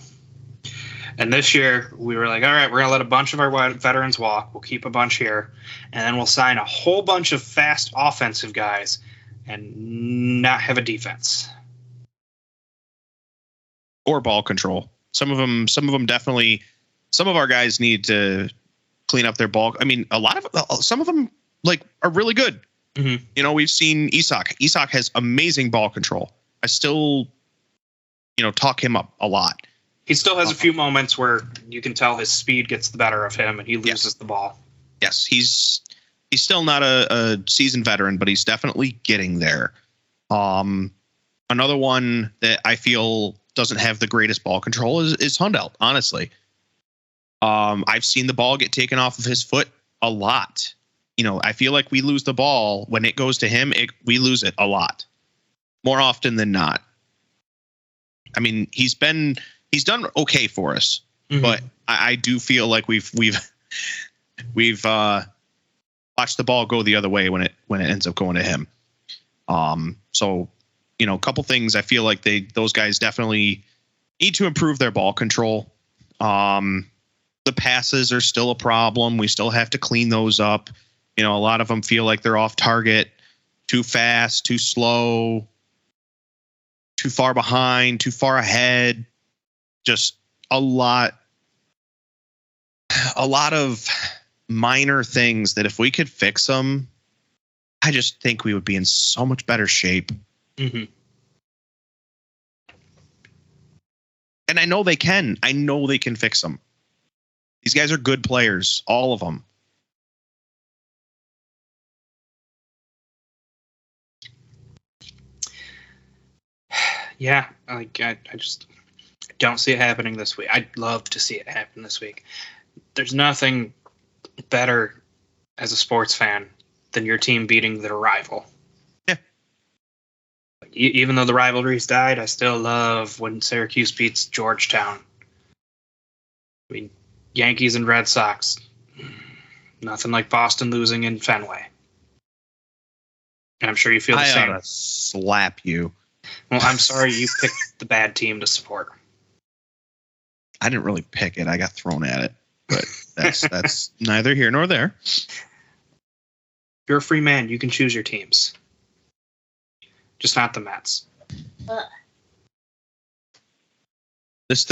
And this year, we were like, all right, we're going to let a bunch of our veterans walk. We'll keep a bunch here. And then we'll sign a whole bunch of fast offensive guys and not have a defense. Or ball control. Some of them definitely, some of our guys need to clean up their ball. I mean, some of them are really good. We've seen Isak. Isak has amazing ball control. I still, talk him up a lot. He still has a few moments where you can tell his speed gets the better of him and he loses the ball. Yes, he's still not a seasoned veteran, but he's definitely getting there. Another one that I feel doesn't have the greatest ball control is Hundelt, honestly. I've seen the ball get taken off of his foot a lot. I feel like we lose the ball when it goes to him. We lose it a lot, more often than not. I mean, he's done okay for us, but I do feel like we've watched the ball go the other way when it ends up going to him. So a couple things I feel like those guys definitely need to improve their ball control. The passes are still a problem. We still have to clean those up. A lot of them feel like they're off target, too fast, too slow, too far behind, too far ahead. Just a lot of minor things that if we could fix them, I just think we would be in so much better shape. And I know they can. I know they can fix them. These guys are good players, all of them. Yeah, I just don't see it happening this week. I'd love to see it happen this week. There's nothing better as a sports fan than your team beating their rival. Yeah. Even though the rivalry's died, I still love when Syracuse beats Georgetown. I mean, Yankees and Red Sox. Nothing like Boston losing in Fenway. And I'm sure you feel the same. I ought to slap you. Well, I'm sorry you picked the bad team to support. I didn't really pick it. I got thrown at it. But that's neither here nor there. You're a free man. You can choose your teams. Just not the Mets. This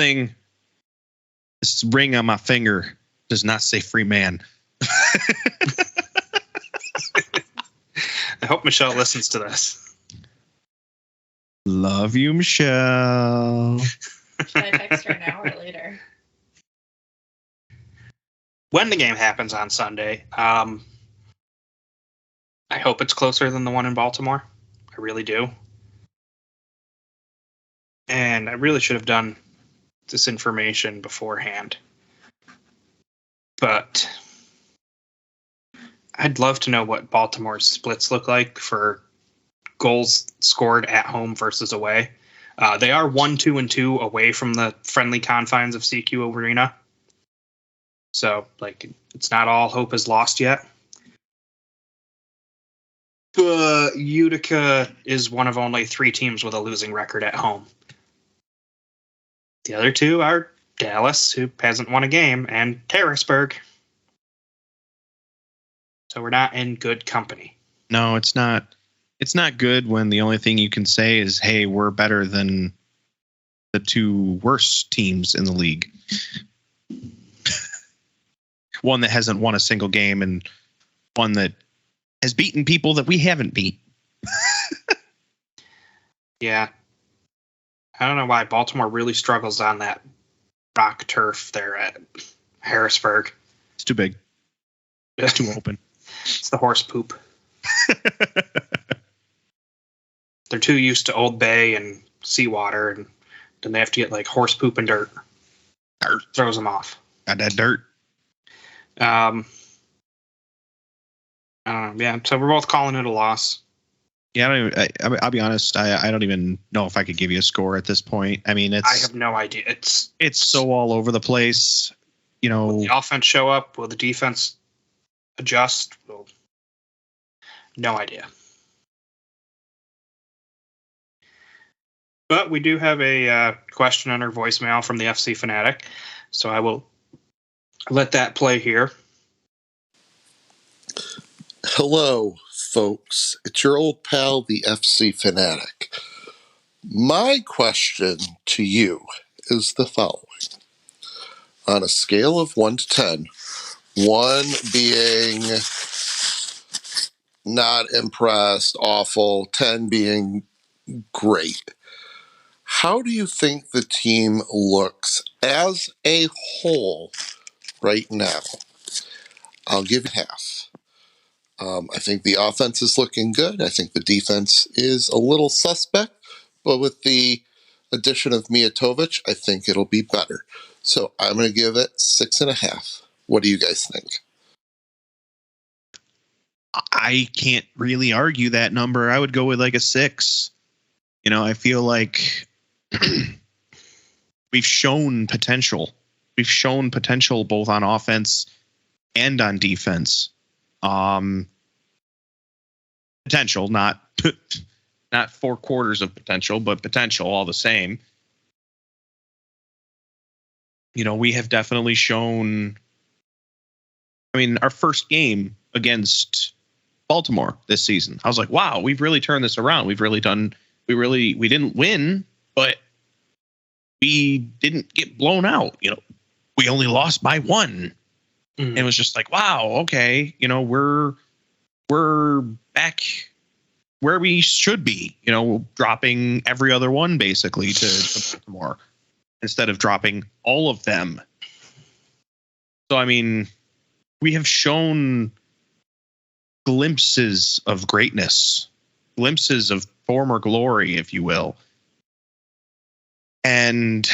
ring on my finger does not say free man. I hope Michelle listens to this. Love you, Michelle. Should I text her now or later? When the game happens on Sunday, I hope it's closer than the one in Baltimore. I really do. And I really should have done this information beforehand. But I'd love to know what Baltimore's splits look like for goals scored at home versus away. They are 1-2-2 away from the friendly confines of CQ Arena. So, it's not all hope is lost yet. But Utica is one of only 3 teams with a losing record at home. The other 2 are Dallas, who hasn't won a game, and Harrisburg. So we're not in good company. No, it's not. It's not good when the only thing you can say is, hey, we're better than the 2 worst teams in the league. One that hasn't won a single game and one that has beaten people that we haven't beat. Yeah. I don't know why Baltimore really struggles on that rock turf there at Harrisburg. It's too big. It's too open. It's the horse poop. They're too used to Old Bay and seawater, and then they have to get horse poop and dirt. Dirt throws them off. Got that dirt. Yeah, so we're both calling it a loss. Yeah, I'll be honest. I don't even know if I could give you a score at this point. I mean, I have no idea. It's so all over the place. Will the offense show up? Will the defense adjust? No idea. But we do have a question on our voicemail from the FC Fanatic, so I will let that play here. Hello, folks. It's your old pal, the FC Fanatic. My question to you is the following. On a scale of 1 to 10, 1 being not impressed, awful, 10 being great, how do you think the team looks as a whole right now? I'll give it half. I think the offense is looking good. I think the defense is a little suspect, but with the addition of Mijatovic, I think it'll be better. So I'm going to give it 6.5. What do you guys think? I can't really argue that number. I would go with a 6. I feel like we've shown potential. We've shown potential both on offense and on defense. Potential, not 4 quarters of potential, but potential all the same. We have definitely shown. I mean, our first game against Baltimore this season, I was like, wow, we've really turned this around. We didn't win, but we didn't get blown out. We only lost by 1. And it was just like, wow, okay, we're back where we should be, dropping every other one basically to Baltimore instead of dropping all of them. So, I mean, we have shown glimpses of greatness, glimpses of former glory, if you will. And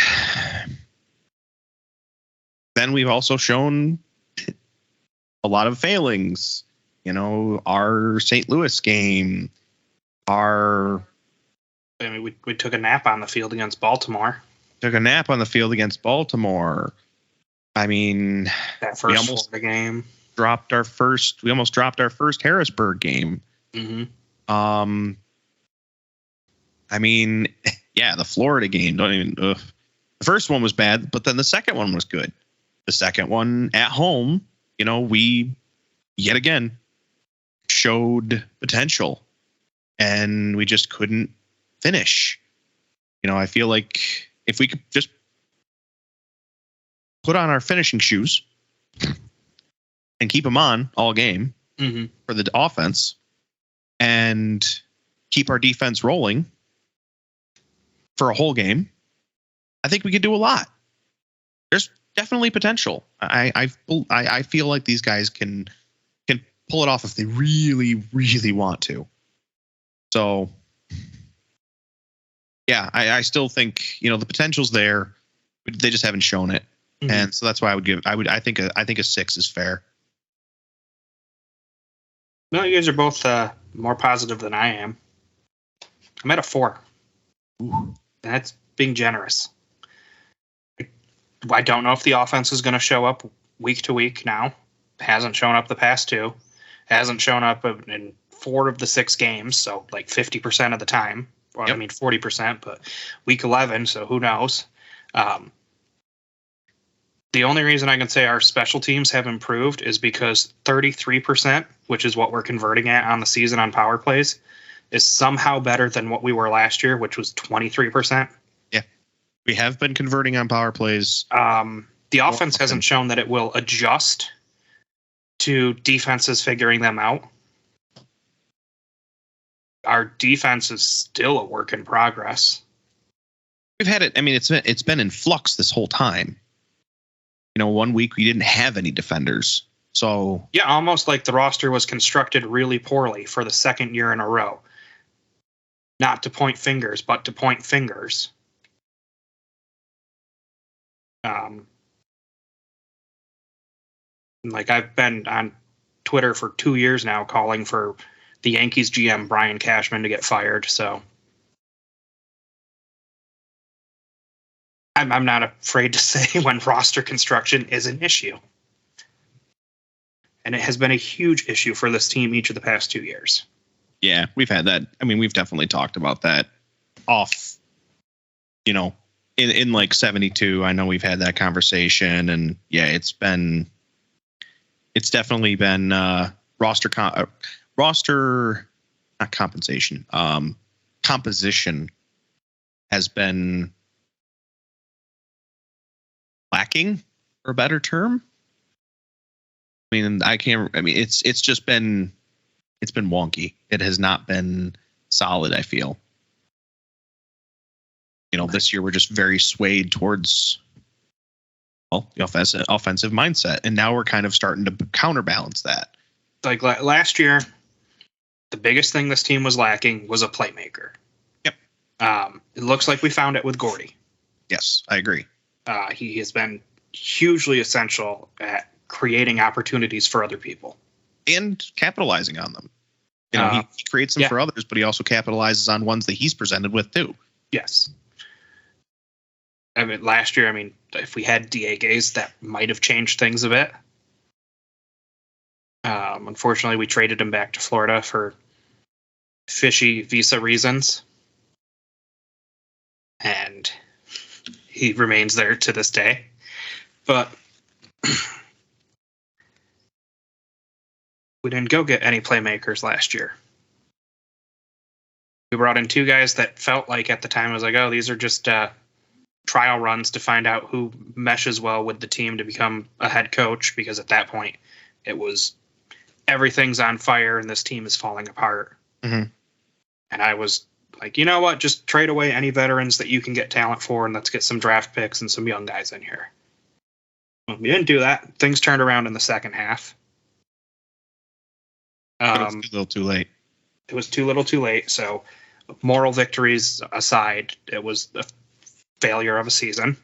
then we've also shown a lot of failings. Our St. Louis game, we took a nap on the field against Baltimore. I mean, that first Florida game. We almost dropped our first Harrisburg game. Mm-hmm. I mean, yeah, the Florida game. The first one was bad, but then the second one was good. The second one at home, we yet again showed potential, and we just couldn't finish. I feel like if we could just put on our finishing shoes and keep them on all game for the offense and keep our defense rolling for a whole game, I think we could do a lot. There's definitely potential. I feel like these guys can pull it off if they really, really want to. So, yeah, I still think, the potential's there. They just haven't shown it. And so that's why I think a 6 is fair. No, you guys are both more positive than I am. I'm at a 4. Ooh. That's being generous. I don't know if the offense is going to show up week to week now. Hasn't shown up the past 2. Hasn't shown up in 4 of the 6 games, so like 50% of the time. Well, yep. I mean 40%, but week 11, so who knows? The only reason I can say our special teams have improved is because 33%, which is what we're converting at on the season on power plays, is somehow better than what we were last year, which was 23%. Yeah, we have been converting on power plays. The offense hasn't shown that it will adjust to defenses figuring them out. Our defense is still a work in progress. We've had it. I mean, it's been in flux this whole time. 1 week we didn't have any defenders. So yeah, almost like the roster was constructed really poorly for the second year in a row. Not to point fingers, but to point fingers. Like I've been on Twitter for 2 years now calling for the Yankees GM Brian Cashman to get fired. So I'm not afraid to say when roster construction is an issue. And it has been a huge issue for this team each of the past 2 years. Yeah, we've had that. I mean, we've definitely talked about that off, in like 72. I know we've had that conversation, and yeah, it's definitely been roster, not compensation, composition has been lacking, for a better term. I mean, it's just been, it's been wonky. It has not been solid, I feel. This year we're just very swayed towards, the offensive mindset. And now we're kind of starting to counterbalance that. Like last year, the biggest thing this team was lacking was a playmaker. Yep. It looks like we found it with Gordy. Yes, I agree. He has been hugely essential at creating opportunities for other people and capitalizing on them. He creates them for others, but he also capitalizes on ones that he's presented with too. Yes. I mean, last year, if we had Diegues, that might have changed things a bit. Unfortunately, we traded him back to Florida for fishy visa reasons. And he remains there to this day. But we didn't go get any playmakers last year. We brought in 2 guys that felt like at the time I was like, oh, these are just trial runs to find out who meshes well with the team to become a head coach, because at that point it was everything's on fire and this team is falling apart. Mm-hmm. And I was like, you know what, just trade away any veterans that you can get talent for and let's get some draft picks and some young guys in here. Well, we didn't do that. Things turned around in the second half. It was too little too late. It was too little too late. So moral victories aside, it was a failure of a season.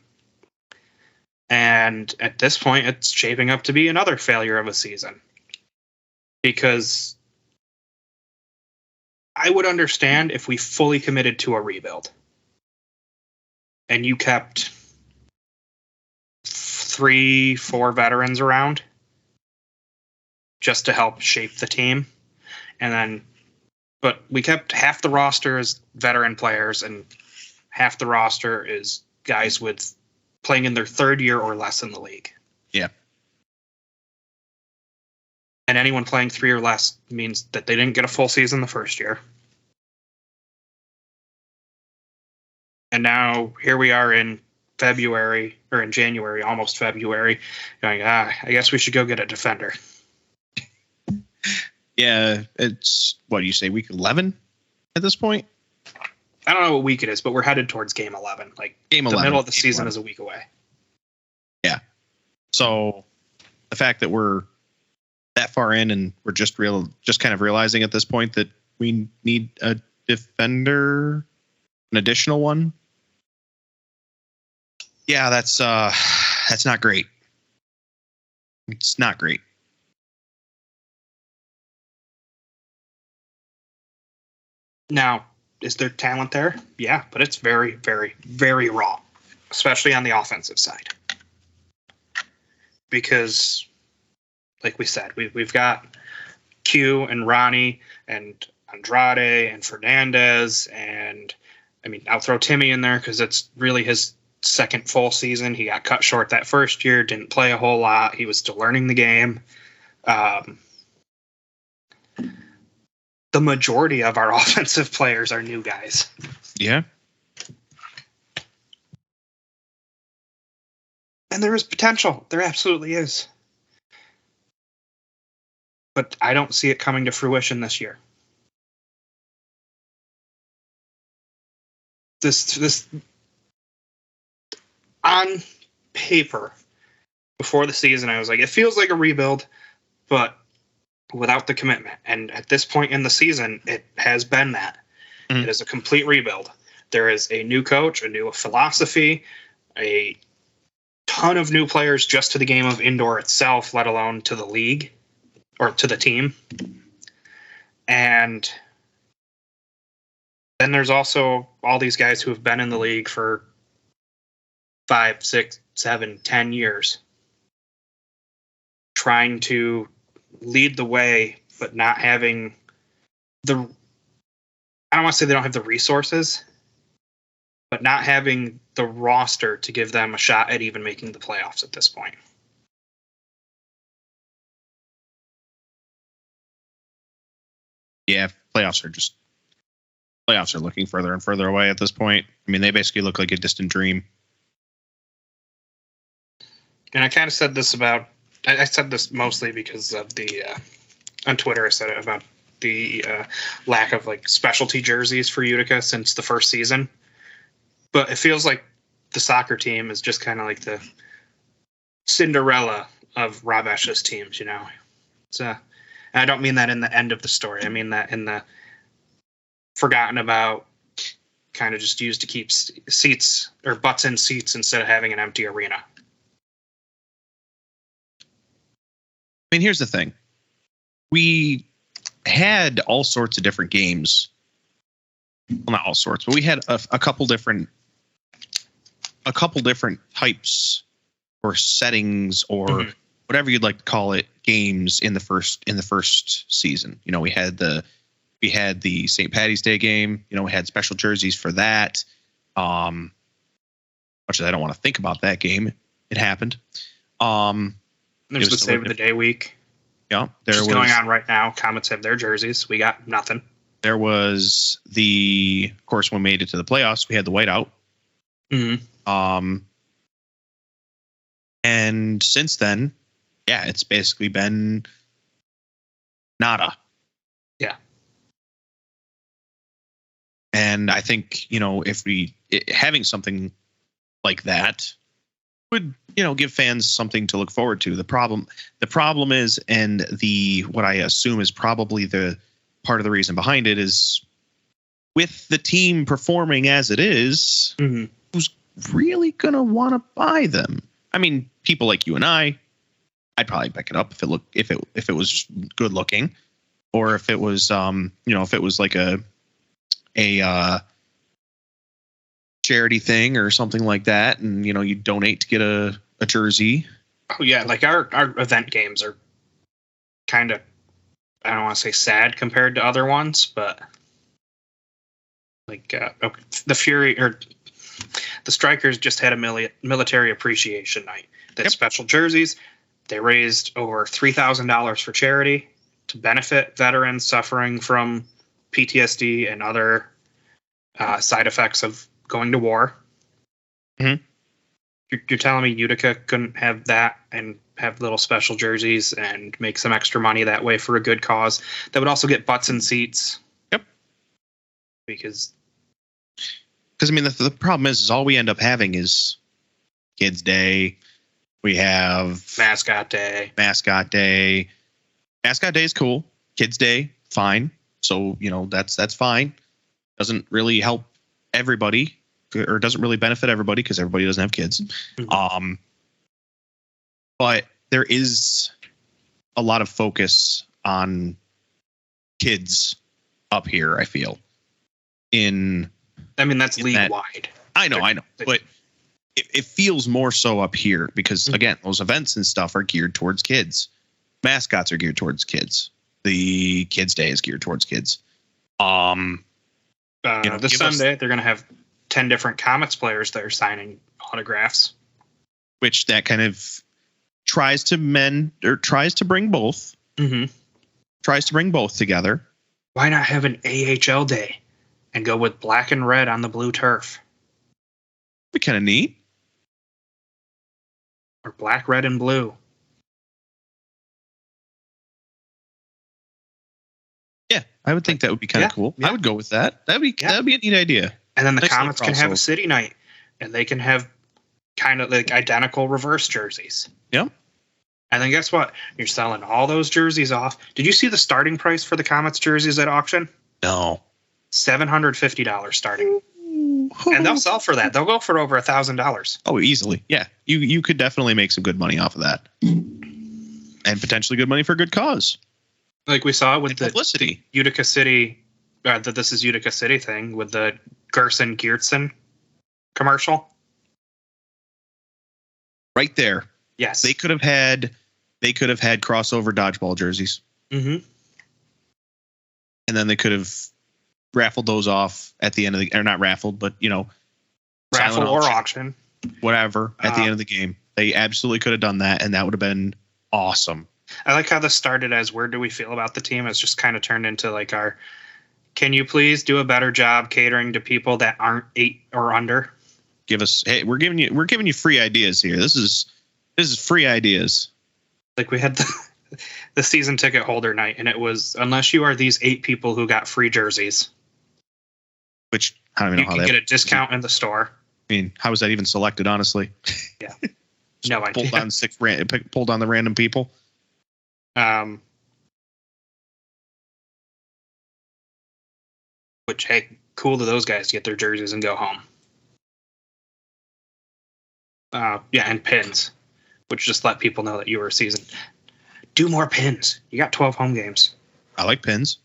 And at this point, it's shaping up to be another failure of a season. Because I would understand if we fully committed to a rebuild. And you kept 3-4 veterans around just to help shape the team. But we kept half the roster as veteran players and half the roster is guys with playing in their 3rd year or less in the league. Yeah. And anyone playing 3 or less means that they didn't get a full season the first year. And now here we are in February or in January, almost February, going, I guess we should go get a defender. Yeah, it's, what do you say, week 11 at this point? I don't know what week it is, but we're headed towards game 11. Like Game the 11. middle of the Game season 11. is a week away. Yeah. So the fact that we're that far in and we're just kind of realizing at this point that we need a defender, an additional one. Yeah, that's not great. It's not great. Now, is there talent there? Yeah, but it's very, very, very raw, especially on the offensive side. Because, like we said, we've got Q and Ronnie and Andrade and Fernandez, and I mean, I'll throw Timmy in there because it's really his second full season. He got cut short that first year, didn't play a whole lot. He was still learning the game. The majority of our offensive players are new guys. Yeah. And there is potential. There absolutely is. But I don't see it coming to fruition this year. This on paper, before the season, I was like, it feels like a rebuild, but without the commitment. And at this point in the season, it has been that. Mm-hmm. It is a complete rebuild. There is a new coach, a new philosophy, a ton of new players just to the game of indoor itself, let alone to the league or to the team. And then there's also all these guys who have been in the league for 5, 6, 7, 10 years trying to lead the way, but not having I don't want to say they don't have the resources, but not having the roster to give them a shot at even making the playoffs at this point. Yeah, playoffs are looking further and further away at this point. I mean, they basically look like a distant dream. And I kind of said this I said this mostly because of the on Twitter. I said it about the lack of like specialty jerseys for Utica since the first season. But it feels like the soccer team is just kind of like the Cinderella of Rob Esch's teams, you know. And I don't mean that in the end of the story. I mean that in the forgotten about, kind of just used to keep seats or butts in seats instead of having an empty arena. I mean, here's the thing. We had all sorts of different games. Well, not all sorts, but we had a couple different types or settings or whatever you'd like to call it, games in the first season. You know, we had the St. Paddy's Day game. You know, we had special jerseys for that. Much as I don't want to think about that game, it happened. There's the Save the Day week. Yeah, there was going on right now. Comets have their jerseys. We got nothing. There was of course, when we made it to the playoffs, we had the whiteout. Mm-hmm. And since then, yeah, it's basically been nada. Yeah. And I think, you know, if having something like that would, you know, give fans something to look forward to. The problem is, and what I assume is probably the part of the reason behind it is, with the team performing as it is, who's really gonna want to buy them? I mean, people like you and I'd probably pick it up if it was good looking, or if it was if it was like a charity thing or something like that, and you know, you donate to get a jersey. Oh yeah, like our event games are kind of, I don't want to say sad compared to other ones, but like the Fury or the Strikers just had a military appreciation night. They had special jerseys. They raised over $3,000 for charity to benefit veterans suffering from PTSD and other side effects of going to war. Mm-hmm. You're telling me Utica couldn't have that and have little special jerseys and make some extra money that way for a good cause that would also get butts in seats? Yep. Because I mean, the problem is all we end up having is Kids Day. We have Mascot Day. Mascot Day is cool. Kids Day, fine. So, that's fine. Doesn't really help everybody, or doesn't really benefit everybody because everybody doesn't have kids. Mm-hmm. But there is a lot of focus on kids up here, I feel. That's league wide. I know. But it feels more so up here because, again, those events and stuff are geared towards kids. Mascots are geared towards kids. The Kids Day is geared towards kids. This Sunday, they're going to have 10 different Comets players that are signing autographs. Which that kind of tries to bring both. Mm-hmm. Tries to bring both together. Why not have an AHL day and go with black and red on the blue turf? Be kind of neat. Or black, red, and blue. Yeah, I would think that would be kind of cool. Yeah. I would go with that. That'd be a neat idea. And then the Comets can have a city night, and they can have kind of like identical reverse jerseys. Yep. And then guess what? You're selling all those jerseys off. Did you see the starting price for the Comets jerseys at auction? No. $750 starting. And they'll sell for that. They'll go for over $1,000. Oh, easily. Yeah. You could definitely make some good money off of that. And potentially good money for a good cause. Like we saw with the publicity. Utica City, the This Is Utica City thing with the Gerson Geertsen commercial. Right there. Yes. They could have had crossover dodgeball jerseys. Mm-hmm. And then they could have raffled those off at the end of or not raffled, but raffle or auction. Whatever at the end of the game. They absolutely could have done that, and that would have been awesome. I like how this started as where do we feel about the team? It's just kind of turned into like our can you please do a better job catering to people that aren't 8 or under? We're giving you free ideas here. This is free ideas. Like we had the season ticket holder night, and it was unless you are these 8 people who got free jerseys. Which I don't even know how you can get a discount in the store. I mean, how was that even selected, honestly? Yeah. No idea. Pulled on the random people. Which, hey, cool to those guys to get their jerseys and go home. And pins, which just let people know that you were a season. Do more pins. You got 12 home games. I like pins.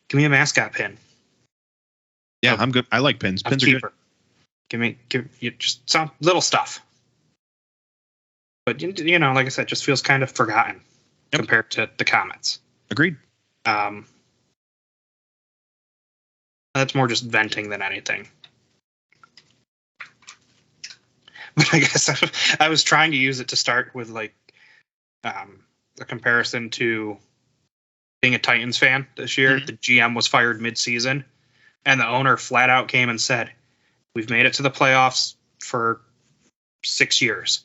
Give me a mascot pin. Yeah, I'm good. I like pins. Pins are good. Give you just some little stuff. But like I said, it just feels kind of forgotten compared to the Comets. Agreed. That's more just venting than anything. But I guess I was trying to use it to start with like a comparison to being a Titans fan this year. Mm-hmm. The GM was fired mid-season, and the owner flat out came and said, "We've made it to the playoffs for 6 years.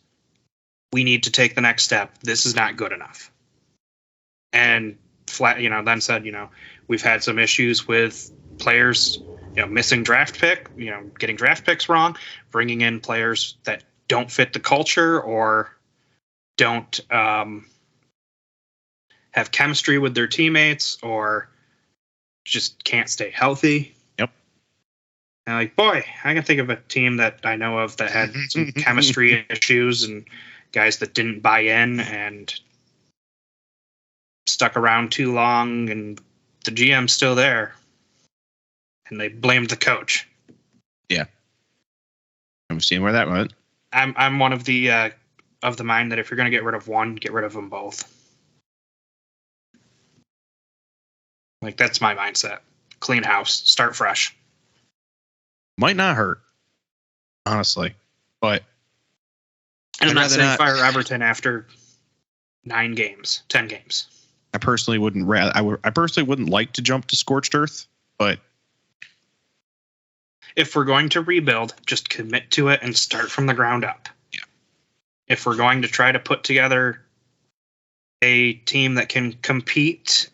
We need to take the next step. This is not good enough." And then said, we've had some issues with players, missing draft pick, getting draft picks wrong, bringing in players that don't fit the culture or don't have chemistry with their teammates or just can't stay healthy. Yep. And boy, I can think of a team that I know of that had some chemistry issues and guys that didn't buy in and stuck around too long, and the GM's still there. And they blamed the coach. Yeah. I'm seeing where that went. I'm one of the mind that if you're going to get rid of one, get rid of them both. That's my mindset. Clean house, start fresh. Might not hurt, honestly, but. And I'm not saying fire Everton after 9 games, 10 games. I personally wouldn't. I personally wouldn't like to jump to scorched earth, but. If we're going to rebuild, just commit to it and start from the ground up. Yeah. if we're going to try to put together a team that can compete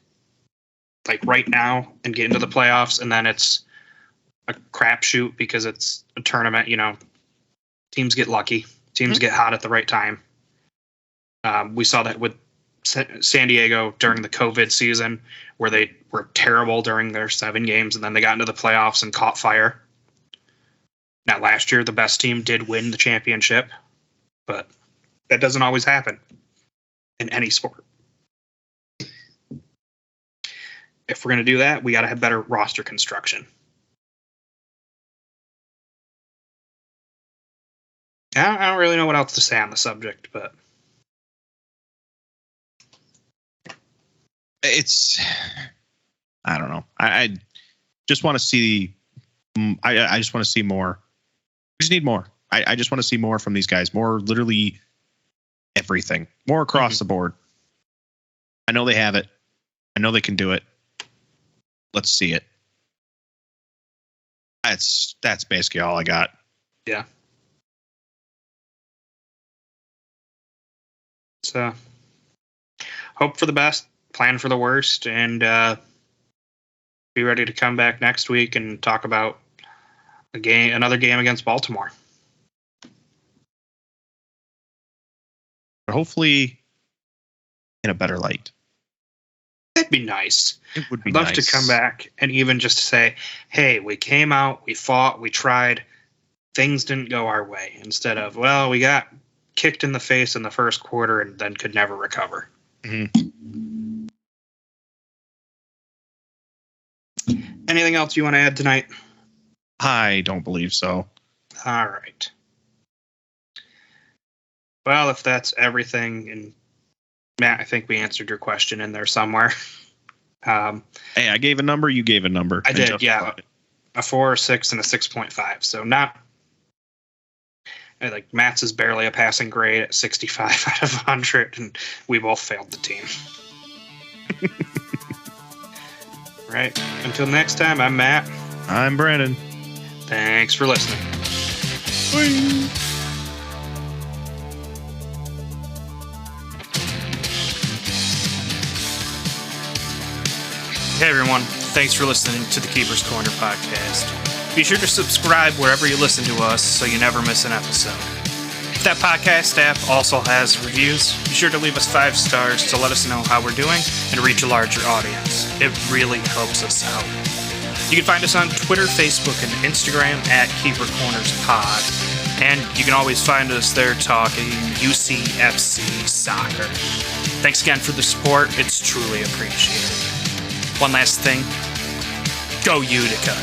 like right now and get into the playoffs, and then it's a crapshoot because it's a tournament, teams get lucky. Teams get hot at the right time. We saw that with San Diego during the COVID season, where they were terrible during their 7 games, and then they got into the playoffs and caught fire. Now, last year, the best team did win the championship, but that doesn't always happen in any sport. If we're going to do that, we got to have better roster construction. I don't really know what else to say on the subject, but I don't know. I just want to see. I just want to see more. We just need more. I just want to see more from these guys. More, literally everything. More across the board. I know they have it. I know they can do it. Let's see it. That's basically all I got. Yeah. So, hope for the best, plan for the worst, and be ready to come back next week and talk about another game against Baltimore. But hopefully in a better light. That'd be nice. It would be I'd love nice to come back and even just say, hey, we came out, we fought, we tried, things didn't go our way. Instead of, well, we got kicked in the face in the first quarter and then could never recover. Mm-hmm. Anything else you want to add tonight? I don't believe so. All right. Well, if that's everything, and Matt, I think we answered your question in there somewhere. Hey, I gave a number, you gave a number. I did, yeah. A 4, a 6, and a 6.5. So not like Matt's is barely a passing grade at 65 out of 100, and we both failed the team. Right. Until next time, I'm Matt. I'm Brandon. Thanks for listening. Bye. Hey everyone, thanks for listening to the Keeper's Corner podcast. Be sure to subscribe wherever you listen to us so you never miss an episode. If that podcast app also has reviews, be sure to leave us 5 stars to let us know how we're doing and reach a larger audience. It really helps us out. You can find us on Twitter, Facebook, and Instagram at Keeper Corners Pod. And you can always find us there talking UCFC soccer. Thanks again for the support. It's truly appreciated. One last thing. Go Utica.